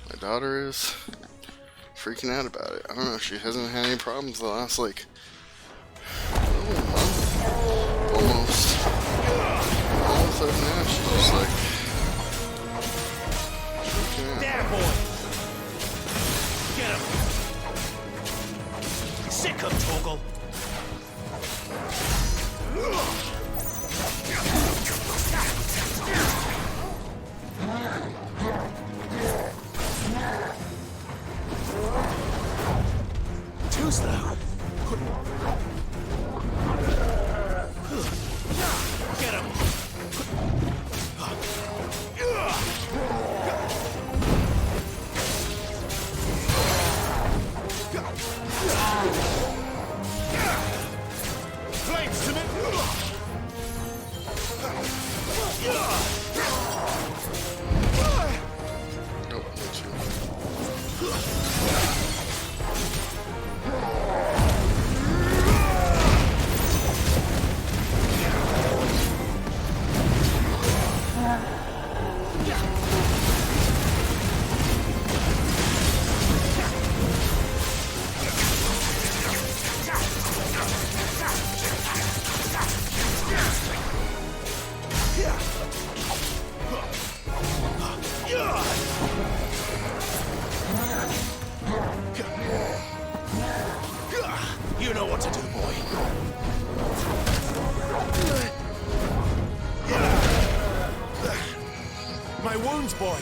my daughter is freaking out about it. I don't know, she hasn't had any problems the last like month almost. All of a sudden now she's just like freaking out. There, boy! Get him! Sick of Toggle! Too slow. Get him. Flames to me. You know what to do, boy. My wounds, boy.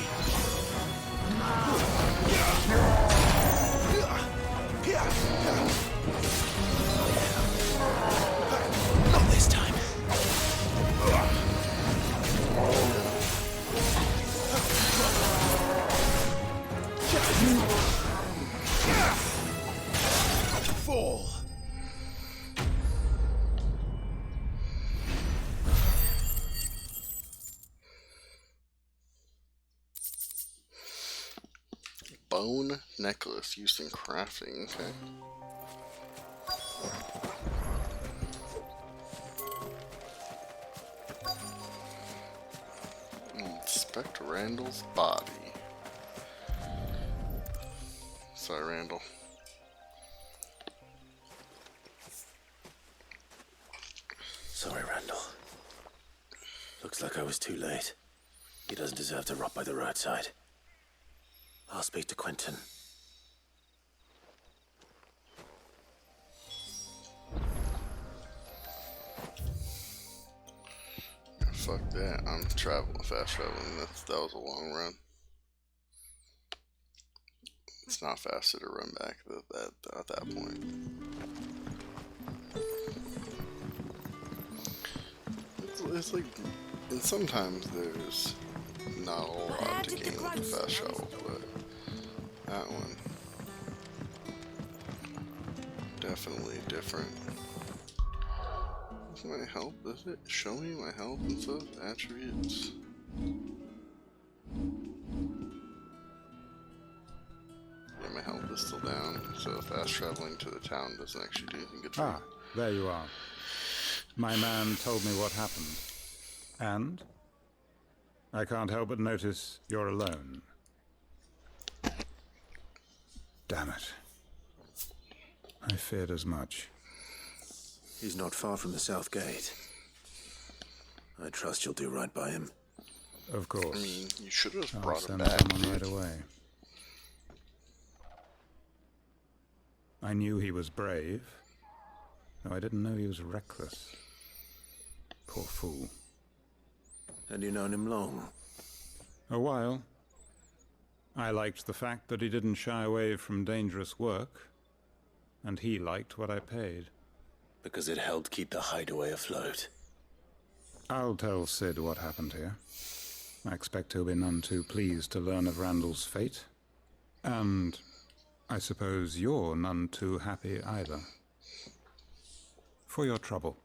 Not this time. Fall. Bone necklace used in crafting, okay. Inspect Randall's body. Sorry, Randall. Looks like I was too late. He doesn't deserve to rot by the roadside. I'll speak to Quentin. Fuck that. I'm fast traveling. That was a long run. It's not faster to run back at that point. It's like, and sometimes there's not a whole lot to gain with the fast travel, but that one definitely different. Is my health? Does it show me my health and stuff? Attributes. Yeah, my health is still down, so fast traveling to the town doesn't actually do anything good for me. Ah, there you are. My man told me what happened. And? I can't help but notice you're alone. Damn it. I feared as much. He's not far from the south gate. I trust you'll do right by him. Of course. I mean, you should have I'll brought him send back. someone right away. I knew he was brave, though I didn't know he was reckless. Poor fool. And you known him long? A while. I liked the fact that he didn't shy away from dangerous work, and he liked what I paid. Because it helped keep the hideaway afloat. I'll tell Sid what happened here. I expect he'll be none too pleased to learn of Randall's fate. And I suppose you're none too happy either. For your trouble.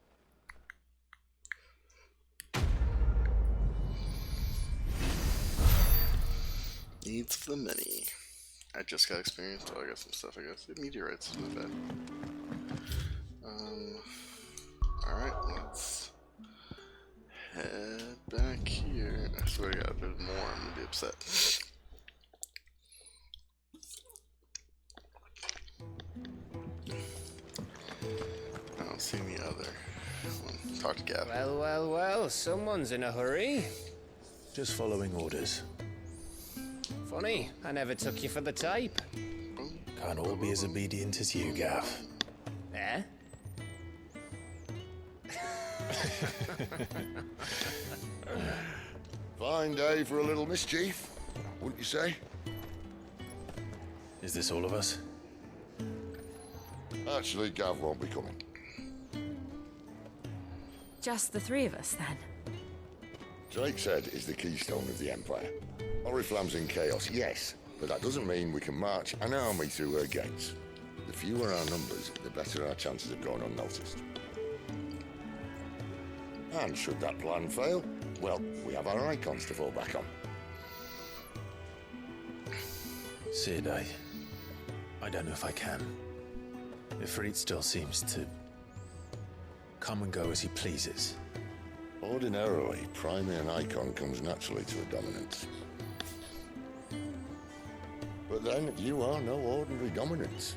Needs the money. I just got experience. Oh, I got some stuff, I guess. Meteorites, not bad. Alright, let's head back here. I swear to God, if there's more, I'm gonna be upset. I don't see any other one. Talk to Gav. Well, someone's in a hurry. Just following orders. Funny, I never took you for the type. Can't all be as obedient as you, Gav. Eh? Fine day for a little mischief, wouldn't you say? Is this all of us? Actually, Gav won't be coming. Just the three of us, then? Drake's Head is the keystone of the Empire. Oriflamme's in chaos, yes, but that doesn't mean we can march an army through her gates. The fewer our numbers, the better our chances of going unnoticed. And should that plan fail, well, we have our icons to fall back on. Sid, I don't know if I can. Ifrit still seems to come and go as he pleases. Ordinarily, priming an icon comes naturally to a dominance. But then, you are no ordinary dominance.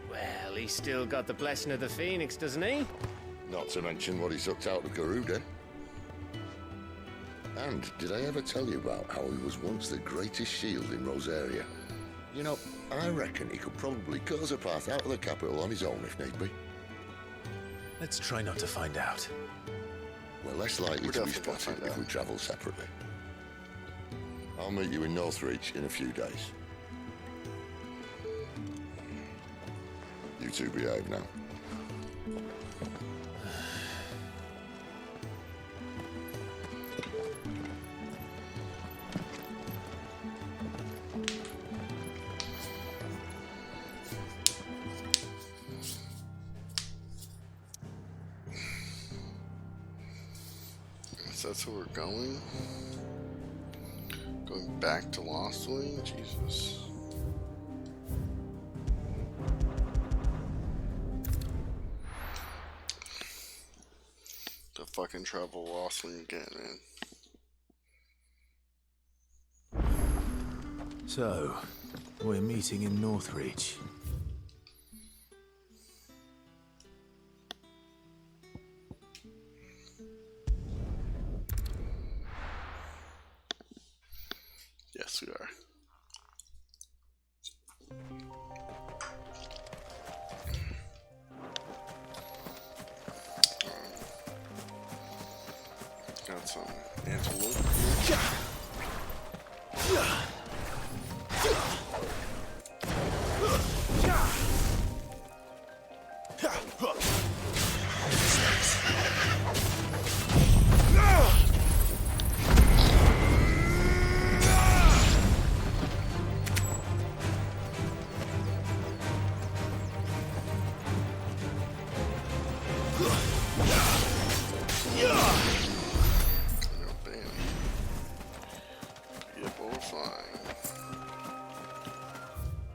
Well, he's still got the blessing of the Phoenix, doesn't he? Not to mention what he sucked out of Garuda. And did I ever tell you about how he was once the greatest shield in Rosaria? You know, I reckon he could probably cut us a path out of the capital on his own if need be. Let's try not to find out. We're less likely to be spotted if we travel separately. I'll meet you in Northreach in a few days. You two behave now. So that's where we're going. Going back to Lost Wing? Jesus. To fucking travel Lost Wing again, man. So, we're meeting in Northreach. Yes, we are. Got some antelope.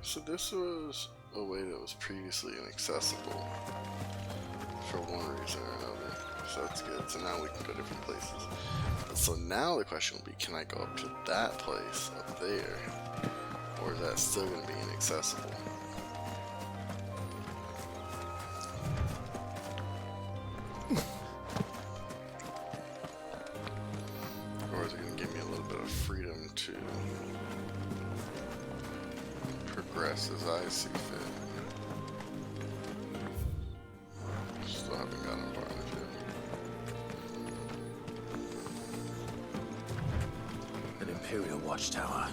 So this was a way that was previously inaccessible for one reason or another. So that's good. So now we can go different places. But so now the question will be, can I go up to that place up there? Or is that still going to be inaccessible? Or is it going to give me a little bit of freedom to progress as I see fit? Still haven't gotten far enough yet. An Imperial watchtower.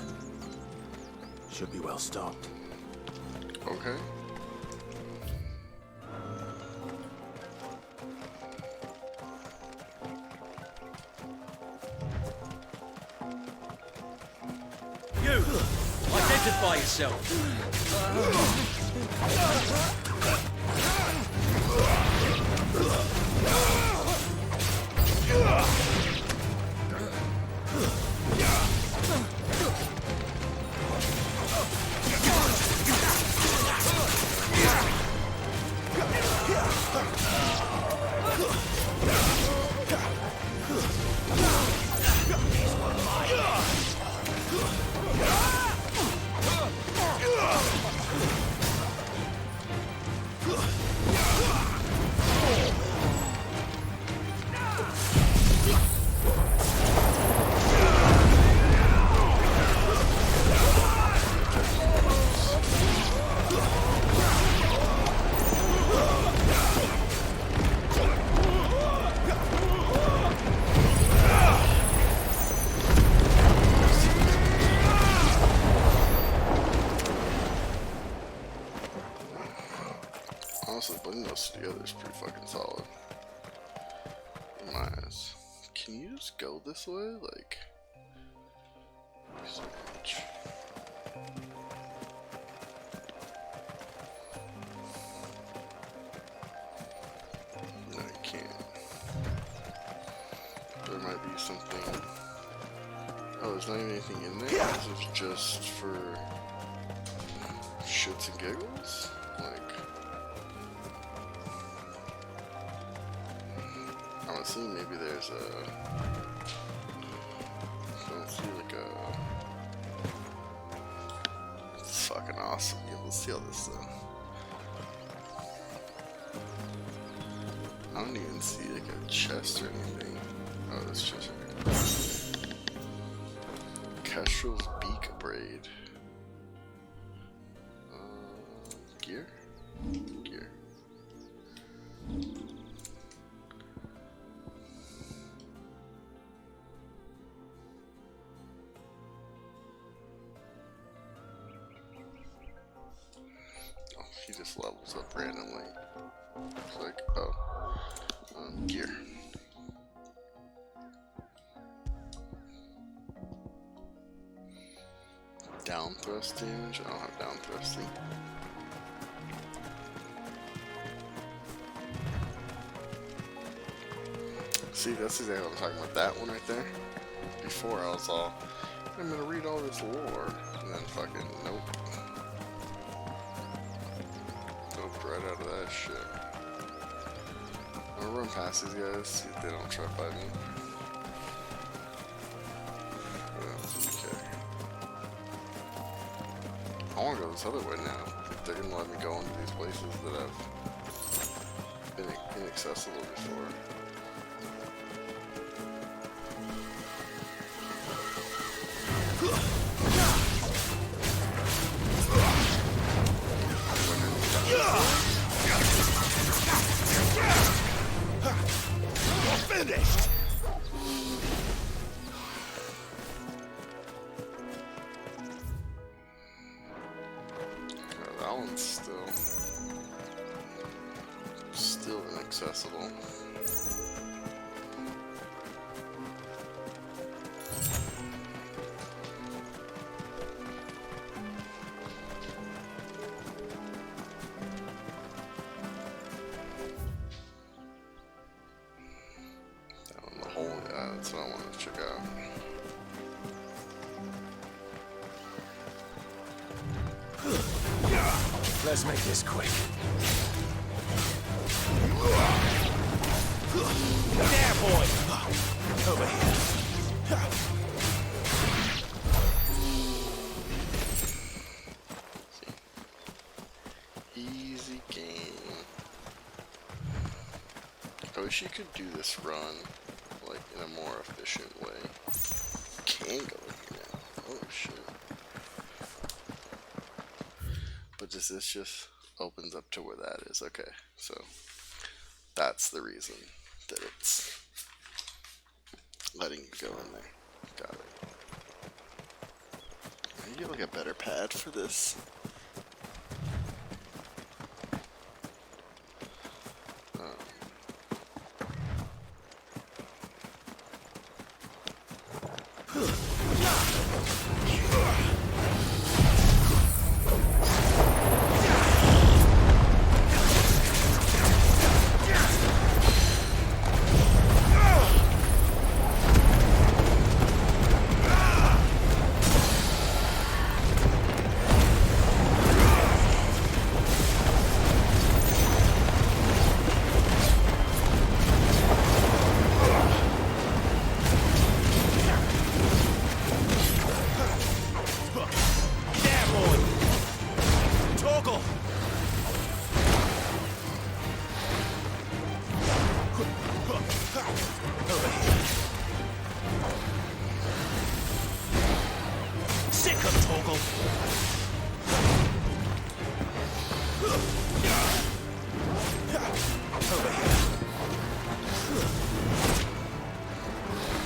Should be well stocked. Okay. You! Identify yourself! Honestly, putting those together is pretty fucking solid. In my eyes. Can you just go this way? Like, so much. No, you can't. There might be something. Oh, there's not even anything in there. This is just for shits and giggles. Like, I'm assuming maybe there's a. I don't see like a. It's fucking awesome. Yeah, let's see all this stuff. I don't even see like a chest or anything. Oh, this chest right here. Kestrel's beak braid. Gear? Gear. Oh, he just levels up randomly. It's like, oh, gear. Down thrust damage? I don't have down thrusting. See, that's exactly what I'm talking about. That one right there. Before I was all, I'm gonna read all this lore, and then fucking nope. Nope, right out of that shit. I'm gonna run past these guys, see if they don't try to fight me. Okay. I wanna go this other way now. If they're gonna let me go into these places that have been inaccessible before. That one's still inaccessible. Down the hole, yeah, that's what I wanted to check out. Let's make this quick. There, boy! Over here. Easy game. I wish you could do this run like in a more efficient way. Can go in here now. Oh shit. But this just opens up to where that is. Okay, so that's the reason that it's letting you go in there. Got it. I need to get like a better pad for this.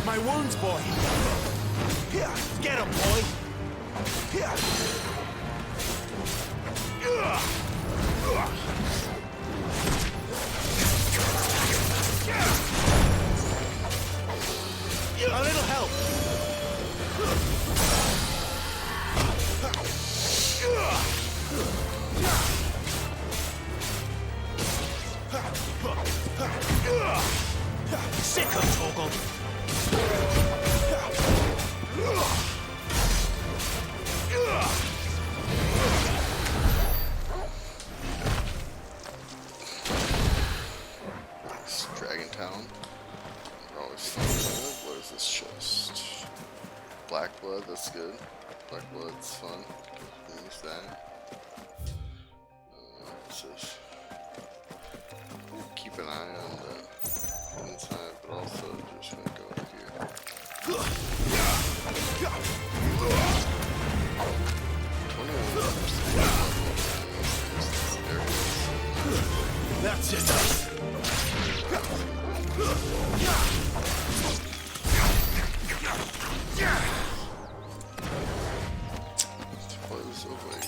My wounds, boy. Here, get him, boy. Here. A little help. Sick of Torgal. Nice. Dragon Town. Always fun. What is this chest? Black blood, that's good. Black blood's fun. Use that. What's this? Keep an eye on the inside, but also just gonna go over here. 21%. That's it. Close away.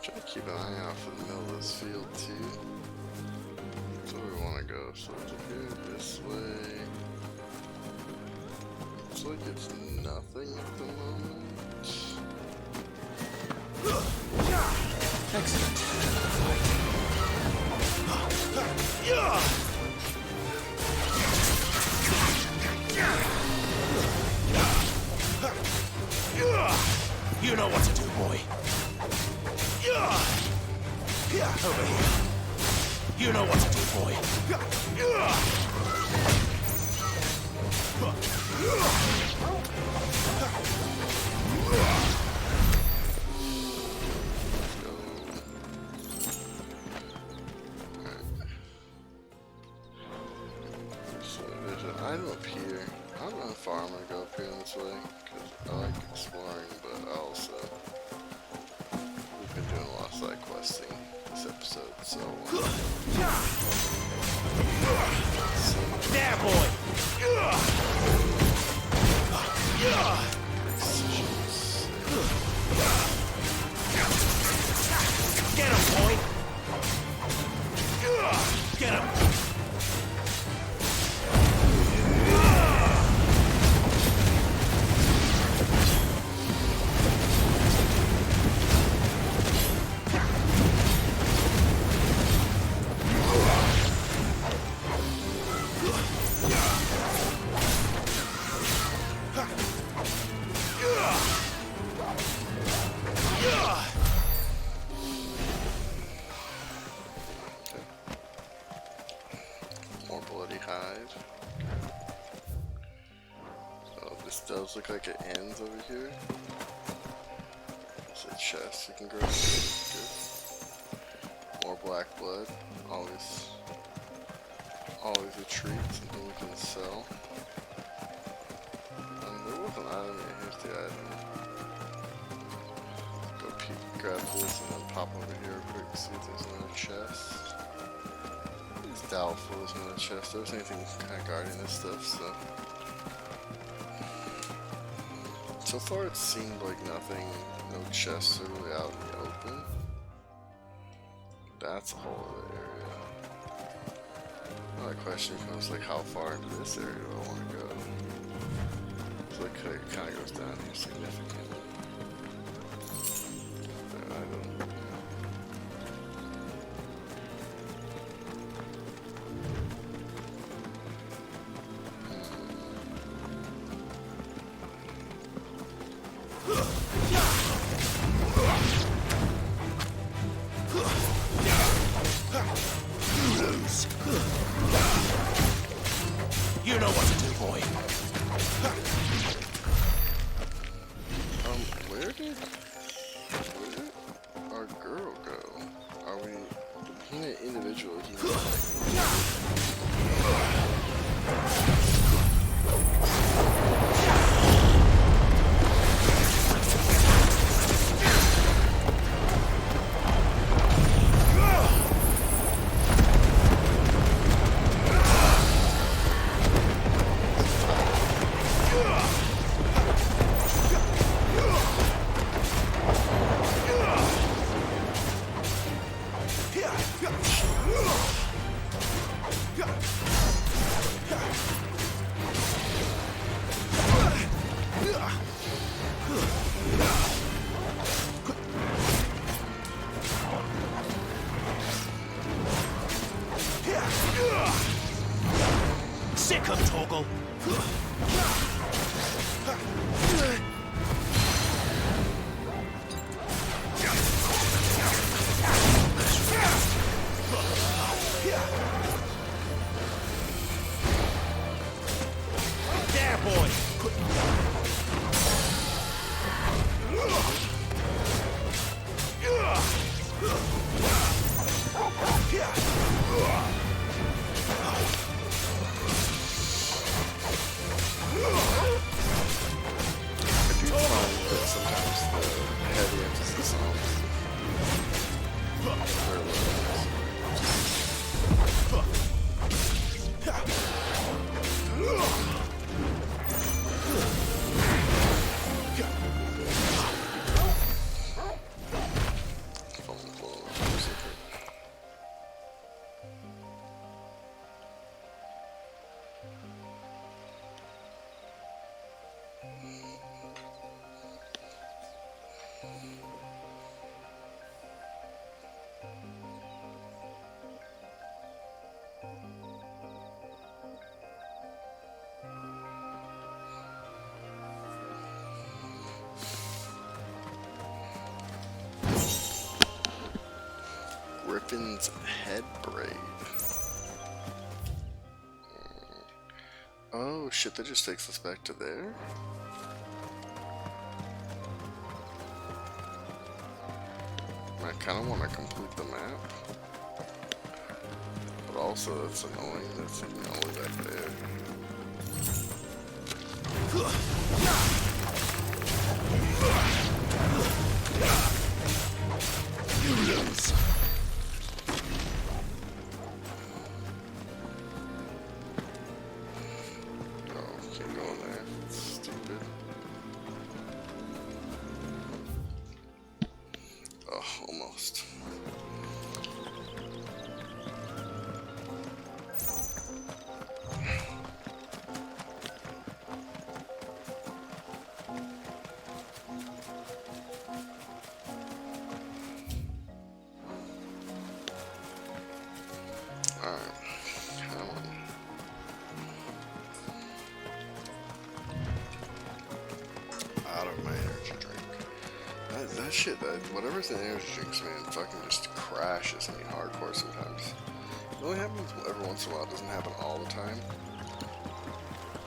Try to keep an eye out for the middle of this field too. That's where we want to go. So to go this way. Looks like it's nothing at the moment. Excellent. You know what to do, boy. Over here. You know what to do, boy. there's an item up here. I don't know how far I'm gonna go up here in this way, because I like exploring, but also we've been doing a lot of side questing this episode, so there, boy! Get him, boy! Get him! more bloody hide. So this does look like it ends over here. There's a chest you can grab. Good. More black blood. Always a treat, something we can sell. There was an item here. Here's the item. Go peek, grab this, and then pop over here real quick. See if there's another chest. It's doubtful there's another chest. There was anything kind of guarding this stuff, so. So far, it seemed like nothing. No chests are really out in the open. That's a whole other area. Another question becomes like, how far into this area do I want to go? So it kind of goes down here significantly. But I don't. You know what to do, boy. Where did our girl go? Are we in an individual here? Sick of Toggle. There, boy. Sometimes the heavy emphasis on Rippon's head braid. Oh shit, that just takes us back to there? I kinda wanna complete the map. But also it's annoying that's all back there. You lose. Oh, can't go in there. It's stupid. Oh, almost. Alright, come on. Out of my energy drink. That shit, whatever's in energy drinks, man, fucking just crashes me hardcore sometimes. It only happens every once in a while, it doesn't happen all the time.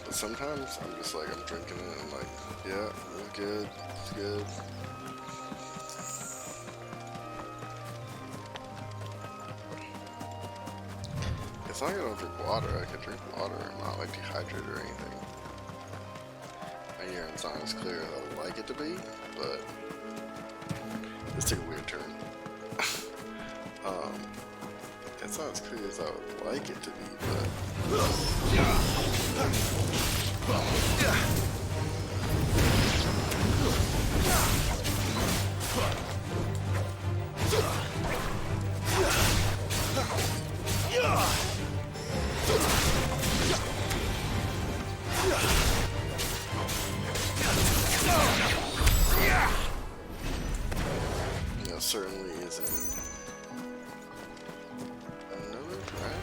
But sometimes I'm just like, I'm drinking it and I'm like, yeah, it's good, it's good. It's not like I don't drink water, I can drink water, I'm not like dehydrated or anything. My urine's not as clear as I would like it to be, but this took a weird turn. It's not as clear as I would like it to be, but certainly isn't another drag.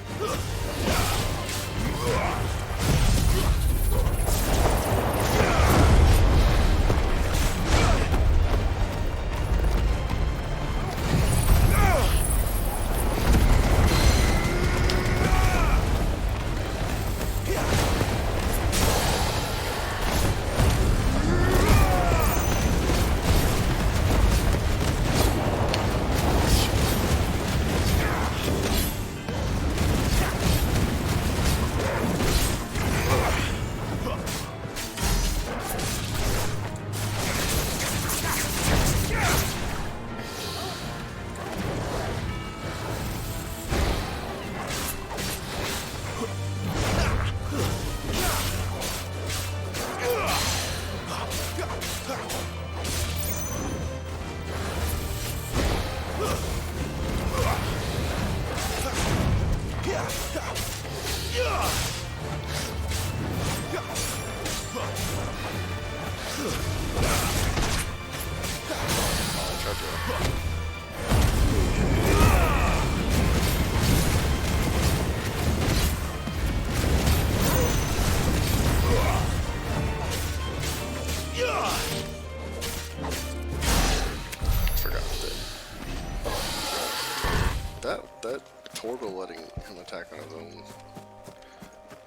That Torgal letting him attack on his own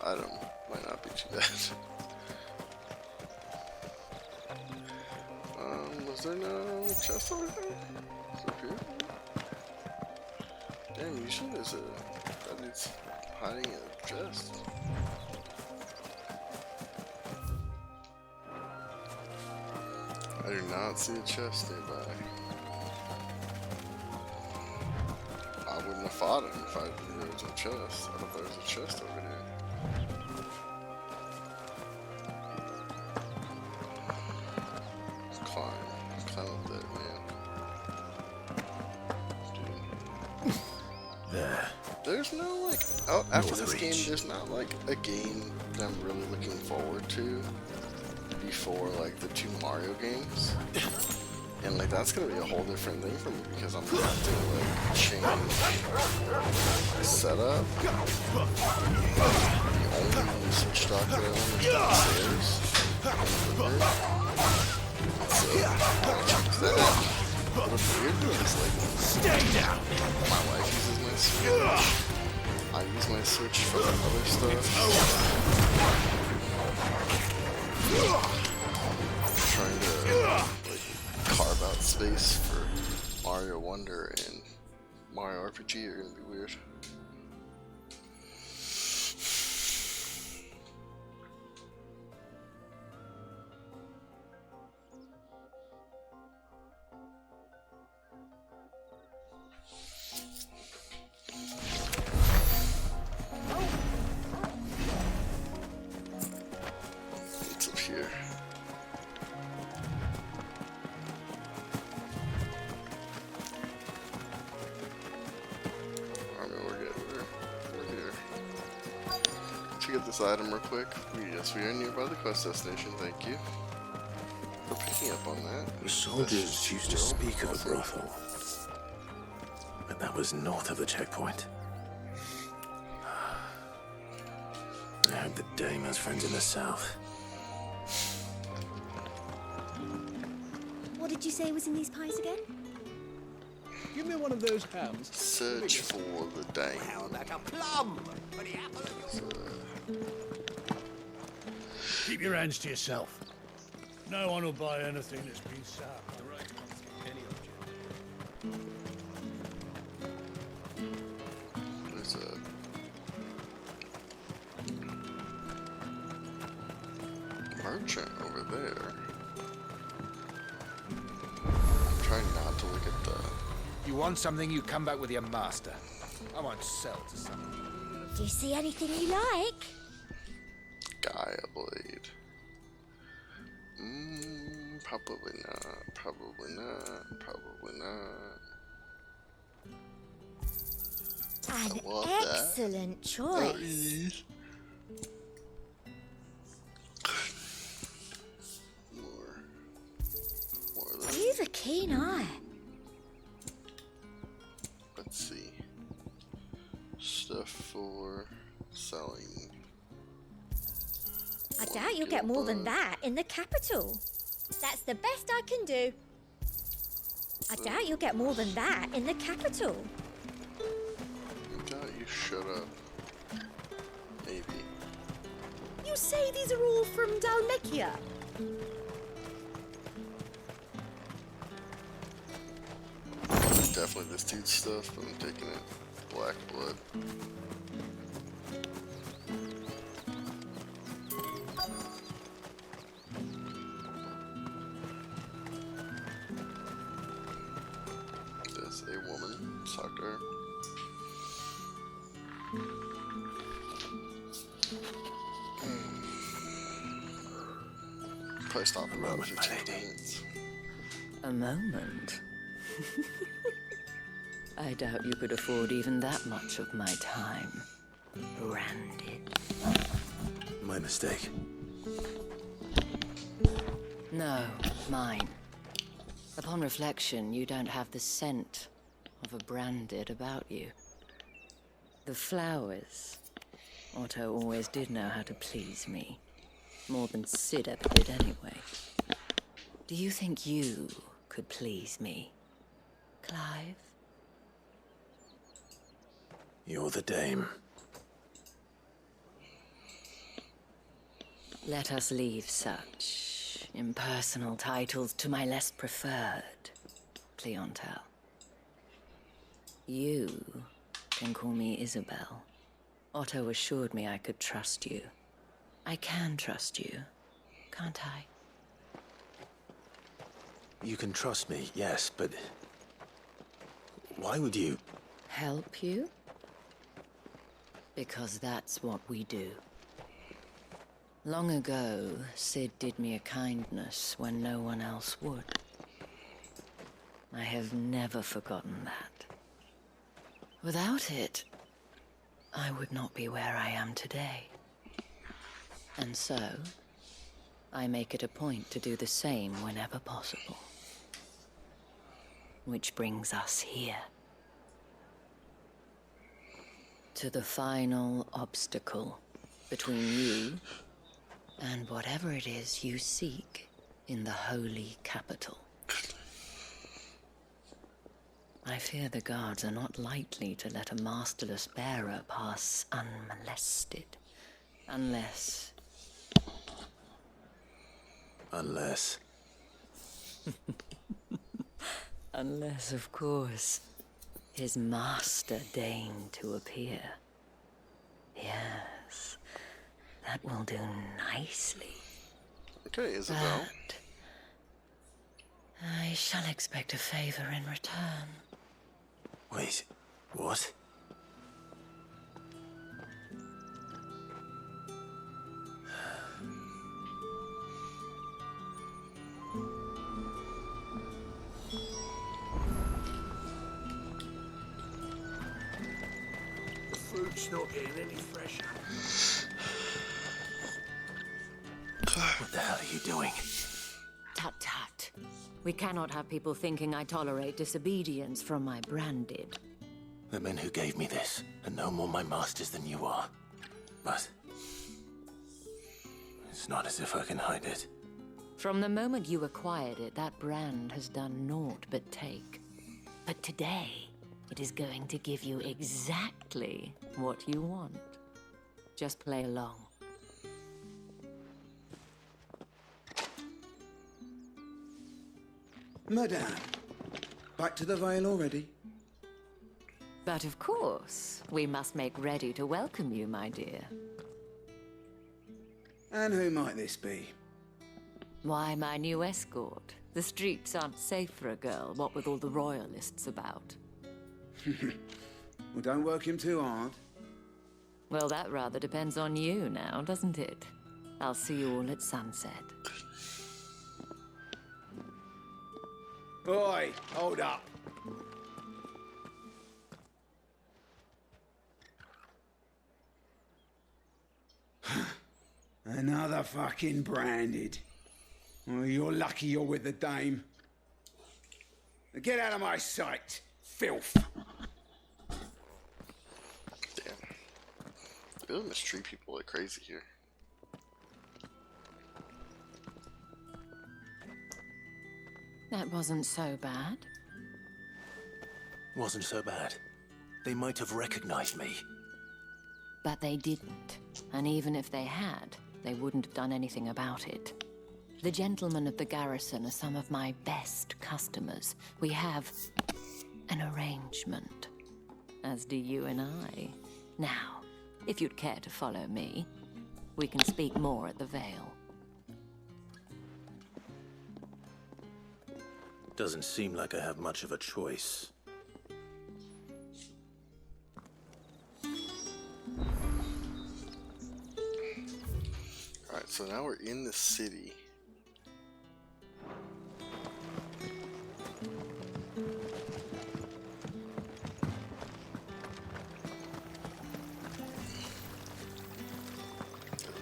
item might not be too bad. Was there no chest over there? Is it here? Damn, usually there's that dude's hiding in a chest. I do not see a chest nearby. I wouldn't have fought him if I knew there was a chest. I thought there was a chest over here. Let's climb. Let's climb up there, man. Dude. There. There's no, like, oh, after this game, there's not, like, a game that I'm really looking forward to before, like, the 2 Mario games. And, like, that's gonna be a whole different thing for me because I'm gonna have to, like, change my setup. The only switch dock that I own is downstairs. So, what's weird is, like, stay down. My wife uses my Switch. I use my Switch for other stuff. I'm trying to, like, carve out space for Mario Wonder and Mario RPG are gonna be weird. get this item real quick. Yes, we are nearby the quest destination. Thank you for picking up on that. The soldiers used to speak of a brothel, but that was north of the checkpoint. I hope the dame has friends in the south. What did you say was in these pies again? Give me one of those hams. Search for the dame. Like a plum. Keep your hands to yourself. No one will buy anything that's been sour. The right to confiscate any object. There's a merchant over there. I'm trying not to look at the... You want something, you come back with your master. I won't sell to someone. Do you see anything you like? Gaia blade. Probably not. Probably not. Probably not. An excellent choice. You've a keen eye. Let's see. Stuff for selling. I doubt you'll get more than that in the capital. That's the best I can do. I doubt you'll get more than that in the capital. God, you shut up. Maybe. You say these are all from Dalmekia? Definitely this dude's stuff, but I'm taking it. Black blood. There's a woman. Talk to her. Probably stop a moment, my lady. A moment? I doubt you could afford even that much of my time. Branded. My mistake. No, mine. Upon reflection, you don't have the scent of a branded about you. The flowers. Otto always did know how to please me. More than Sid ever did anyway. Do you think you could please me, Clive? You're the dame. Let us leave such impersonal titles to my less preferred clientele. You can call me Isabel. Otto assured me I could trust you. I can trust you, can't I? You can trust me, yes, but... why would you... Help you? Because that's what we do. Long ago, Sid did me a kindness when no one else would. I have never forgotten that. Without it, I would not be where I am today. And so, I make it a point to do the same whenever possible. Which brings us here. To the final obstacle between you and whatever it is you seek in the holy capital. I fear the guards are not likely to let a masterless bearer pass unmolested. Unless... Unless, of course, his master deigned to appear. Yes, that will do nicely. Okay, Isabel. But I shall expect a favor in return. Wait, what? The fruit's not getting any fresher. What the hell are you doing? Tut tut. We cannot have people thinking I tolerate disobedience from my branded. The men who gave me this are no more my masters than you are. But it's not as if I can hide it. From the moment you acquired it, that brand has done naught but take. But today, it is going to give you exactly what you want. Just play along. Madame, back to the Vale already? But of course, we must make ready to welcome you, my dear. And who might this be? Why, my new escort. The streets aren't safe for a girl, what with all the royalists about. Well, don't work him too hard. Well, that rather depends on you now, doesn't it? I'll see you all at sunset. Oi, hold up. Another fucking branded. Well, you're lucky you're with the dame. Now get out of my sight, filth. Damn. They really mistreat people like crazy here. That wasn't so bad. Wasn't so bad. They might have recognized me. But they didn't. And even if they had, they wouldn't have done anything about it. The gentlemen of the garrison are some of my best customers. We have an arrangement, as do you and I. Now, if you'd care to follow me, we can speak more at the Vale. Doesn't seem like I have much of a choice. Alright, so now we're in the city.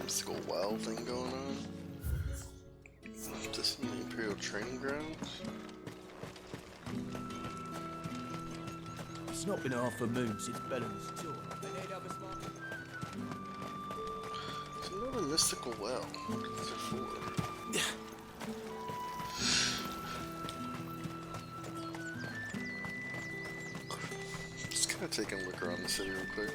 Mystical well thing going on. Is this in the Imperial training grounds? It's not been half a moon since Bellum's tour. It's another mystical well. What is it for? Just kind of taking a look around the city real quick.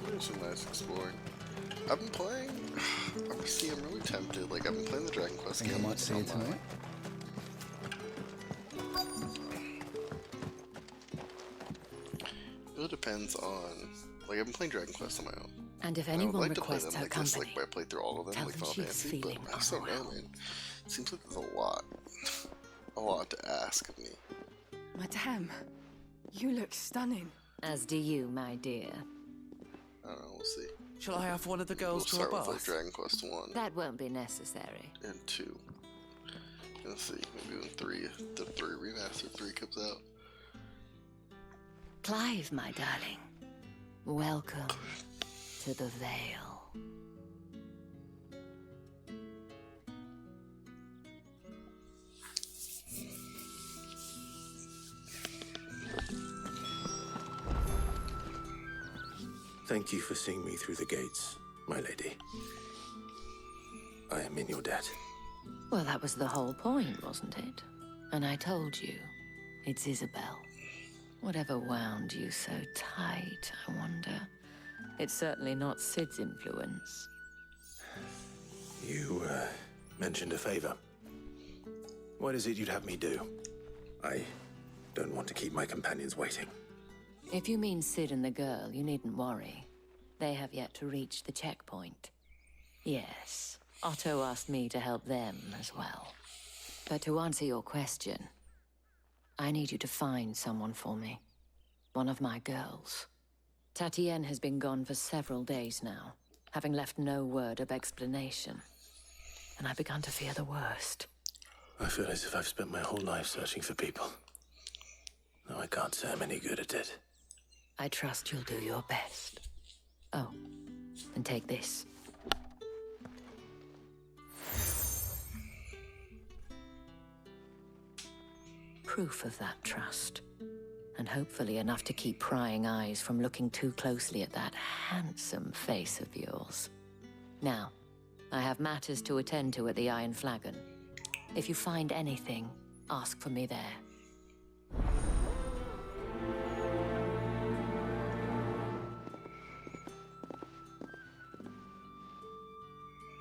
Doing some nice exploring. I've been playing. Obviously, I'm really tempted. Like, I've been playing the Dragon Quest game. I might see it tonight. It really depends on. Like, I've been playing Dragon Quest on my own. And if And I would anyone like to play requests them her like this, company, like where I play through all of them, tell like them Final she's Fantasy. But feeling I just don't know, man. It seems like there's a lot to ask of me. Madame, you look stunning. As do you, my dear. I don't know. We'll see. Shall I have one of the girls We'll to a start with like bath? Dragon Quest 1 That won't be necessary. and 2. Let's see, maybe when 3, the 3 remastered 3 comes out. Clive, my darling. Welcome to the Vale. Thank you for seeing me through the gates, my lady. I am in your debt. Well, that was the whole point, wasn't it? And I told you, it's Isabel. Whatever wound you so tight, I wonder. It's certainly not Sid's influence. You, mentioned a favor. What is it you'd have me do? I don't want to keep my companions waiting. If you mean Sid and the girl, you needn't worry. They have yet to reach the checkpoint. Yes, Otto asked me to help them as well. But to answer your question, I need you to find someone for me. One of my girls. Tatienne has been gone for several days now, having left no word of explanation. And I've begun to fear the worst. I feel as if I've spent my whole life searching for people. No, I can't say I'm any good at it. I trust you'll do your best. Oh, and take this. Proof of that trust. And hopefully enough to keep prying eyes from looking too closely at that handsome face of yours. Now, I have matters to attend to at the Iron Flagon. If you find anything, ask for me there.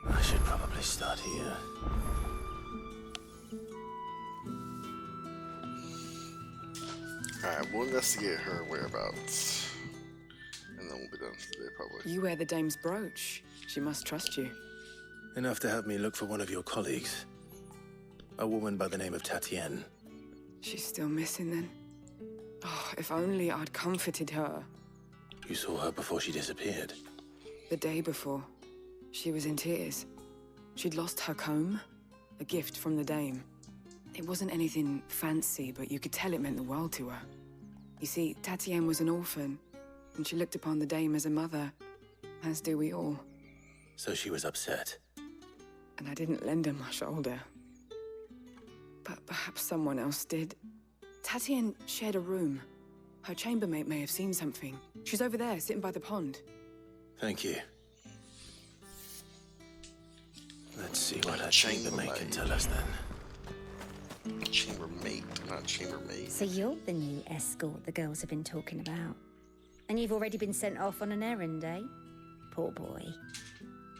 I should probably start here. Alright, we'll investigate her whereabouts. And then we'll be done for today, probably. You wear the dame's brooch. She must trust you. Enough to help me look for one of your colleagues. A woman by the name of Tatienne. She's still missing then. Oh, if only I'd comforted her. You saw her before she disappeared. The day before, she was in tears. She'd lost her comb, a gift from the dame. It wasn't anything fancy, but you could tell it meant the world to her. You see, Tatienne was an orphan, and she looked upon the dame as a mother, as do we all. So she was upset. And I didn't lend her my shoulder. But perhaps someone else did. Tatienne shared a room. Her chambermaid may have seen something. She's over there, sitting by the pond. Thank you. Let's see what her chambermaid can tell us then. Chambermaid, not chambermaid. So you're the new escort the girls have been talking about. And you've already been sent off on an errand, eh? Poor boy.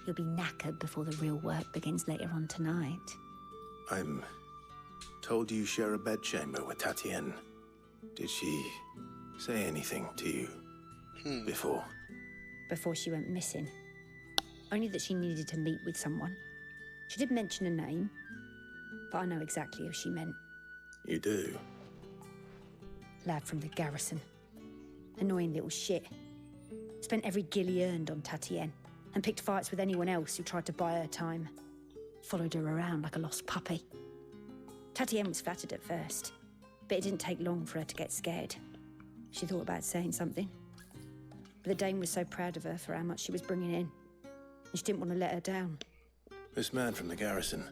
You'll be knackered before the real work begins later on tonight. I'm told you share a bedchamber with Tatienne. Did she say anything to you before? Before she went missing. Only that she needed to meet with someone. She did mention a name, but I know exactly who she meant. You do? Lad from the garrison. Annoying little shit. Spent every guil he earned on Tatienne, and picked fights with anyone else who tried to buy her time. Followed her around like a lost puppy. Tatienne was flattered at first, but it didn't take long for her to get scared. She thought about saying something. But the dame was so proud of her for how much she was bringing in, and she didn't want to let her down. This man from the garrison.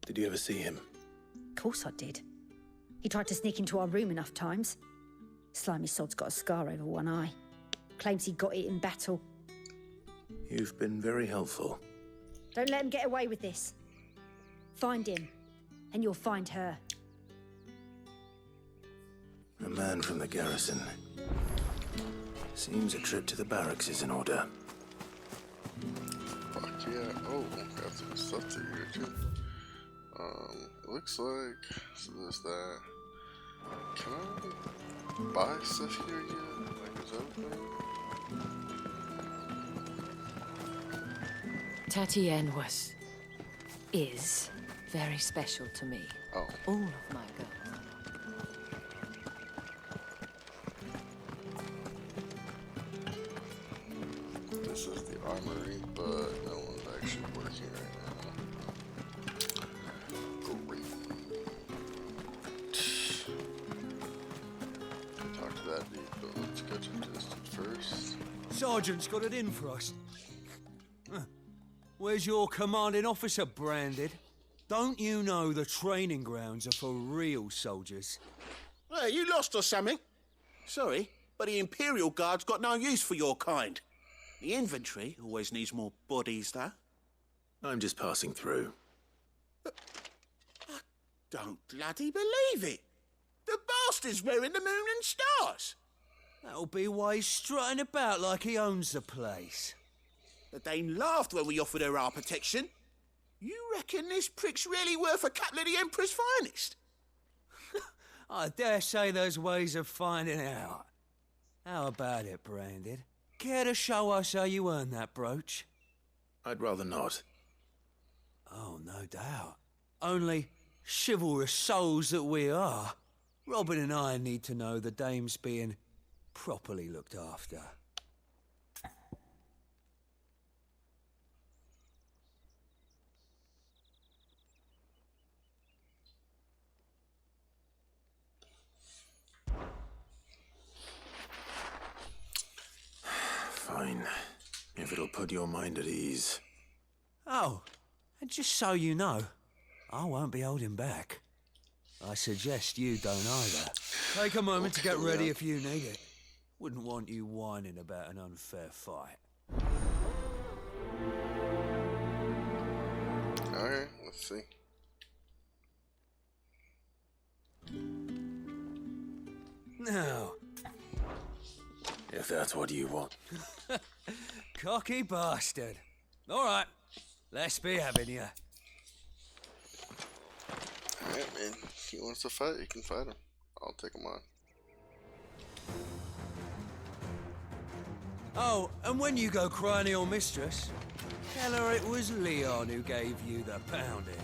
Did you ever see him? Of course I did. He tried to sneak into our room enough times. Slimy sod's got a scar over one eye. Claims he got it in battle. You've been very helpful. Don't let him get away with this. Find him, and you'll find her. A man from the garrison. Seems a trip to the barracks is in order. Fuck yeah. Oh, got some stuff to here too. It looks like, so there's that. Can I buy stuff here yet? Like, is that a thing? Tatienne is very special to me. Oh. All of my girls. This is the armory, but no one's actually working right now. Great. Talk to that dude, but let's go to this dude first. Sergeant's got it in for us. Where's your commanding officer branded? Don't you know the training grounds are for real soldiers? Hey, you lost or something? Sorry, but the Imperial Guard's got no use for your kind. The infantry always needs more bodies, though. I'm just passing through. I don't bloody believe it. The bastard's wearing the moon and stars. That'll be why he's strutting about like he owns the place. The Dame laughed when we offered her our protection. You reckon this prick's really worth a couple of the Emperor's finest? I dare say there's ways of finding out. How about it, Branded? Care to show us how you earned that brooch? I'd rather not. Oh, no doubt. Only chivalrous souls that we are, Robin and I need to know the Dame's being properly looked after. If it'll put your mind at ease. Oh, and just so you know, I won't be holding back. I suggest you don't either. Take a moment to get ready if you need it. Wouldn't want you whining about an unfair fight. Alright, let's see. Now, if that's what you want. Cocky bastard. All right, let's be having you. Alright, man. If he wants to fight, you can fight him. I'll take him on. Oh, and when you go cry to your mistress, tell her it was Leon who gave you the pounding.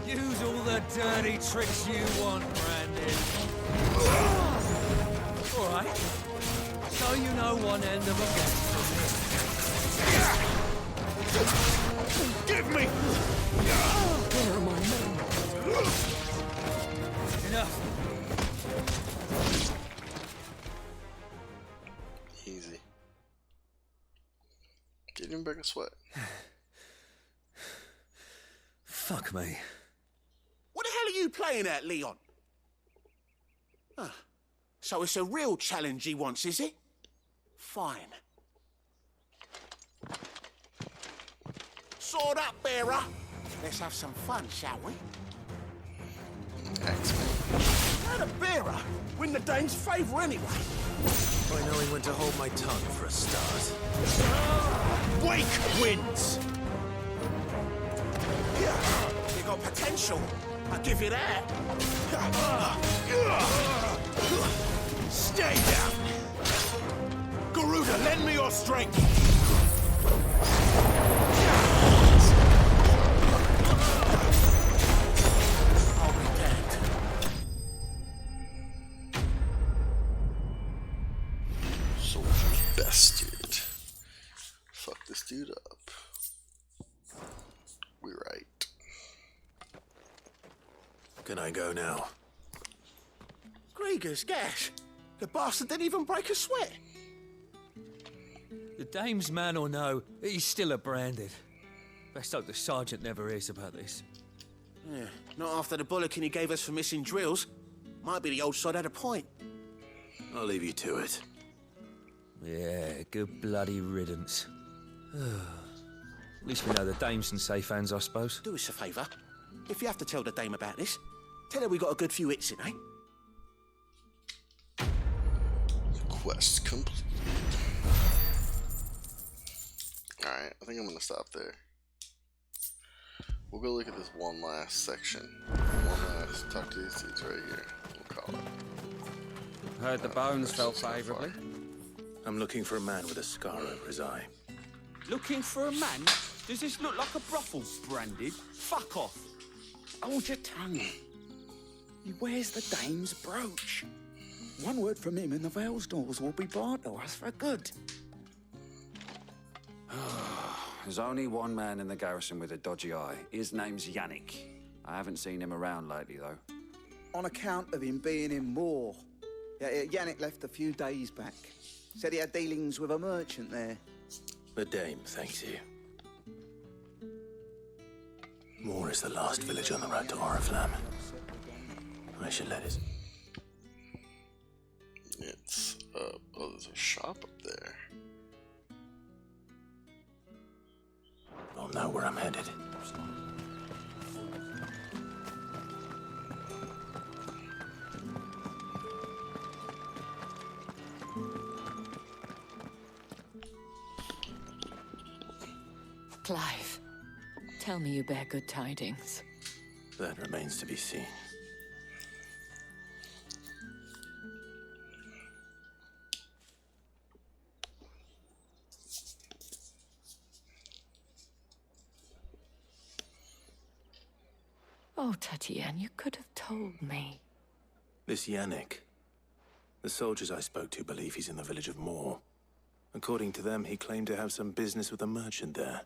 Use all the dirty tricks you want, Brandon. All right. So you know one end of a game. Give me! Where are my men? Enough. Easy. Get him back a sweat. Fuck me. What the hell are you playing at, Leon? Ah, so it's a real challenge he wants, is it? Fine. Sword up, bearer. Let's have some fun, shall we? How the bearer win the Dane's favour anyway? I know he went to hold my tongue for a start. Wake wins! You got potential. I'll give you that. Stay down! Garuda, lend me your strength! I'll be dead. Soldier's bested. Fuck this dude up. We right. Can I go now? Grieger's gas. The bastard didn't even break a sweat. The dame's man or no, he's still a branded. Best hope the sergeant never hears about this. Yeah, not after the bollocking he gave us for missing drills. Might be the old sod had a point. I'll leave you to it. Yeah, good bloody riddance. At least we know the dame's in safe hands, I suppose. Do us a favour. If you have to tell the dame about this, tell her we got a good few hits in, eh? Quest complete. Alright, I think I'm gonna stop there. We'll go look at this one last section. One last talk to these dudes right here. We'll call it. Heard the bones fell favourably. I'm looking for a man with a scar over his eye. Looking for a man? Does this look like a brothel, Branded? Fuck off. Hold your tongue. He wears the dame's brooch. One word from him and the Vale's doors will be barred to us for good. There's only one man in the garrison with a dodgy eye. His name's Yannick. I haven't seen him around lately, though. On account of him being in Moor. Yannick left a few days back. Said he had dealings with a merchant there. The dame thanks you. Moor is the last village on the road to Oriflamme. I should let it. It's, oh, there's a shop up there. I'll know where I'm headed. Clive, tell me you bear good tidings. That remains to be seen. Oh, Tatiane, you could have told me. This Yannick. The soldiers I spoke to believe he's in the village of Moor. According to them, he claimed to have some business with a merchant there.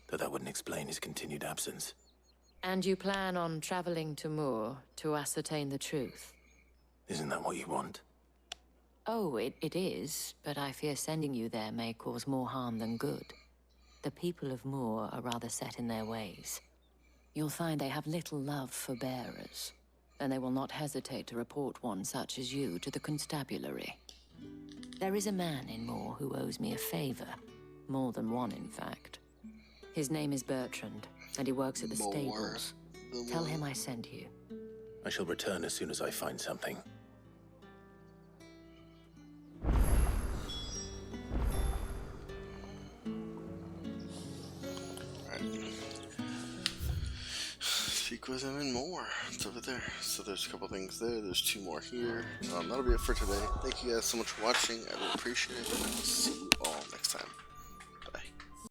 Though that wouldn't explain his continued absence. And you plan on traveling to Moor to ascertain the truth? Isn't that what you want? Oh, it is, but I fear sending you there may cause more harm than good. The people of Moor are rather set in their ways. You'll find they have little love for bearers, and they will not hesitate to report one such as you to the constabulary. There is a man in Moor who owes me a favor. More than one, in fact. His name is Bertrand, and he works at the stables. Tell him I sent you. I shall return as soon as I find something. Speak with him and more. It's over there. So there's a couple things there. There's 2 more here. That'll be it for today. Thank you guys so much for watching. I really appreciate it. And I will see you all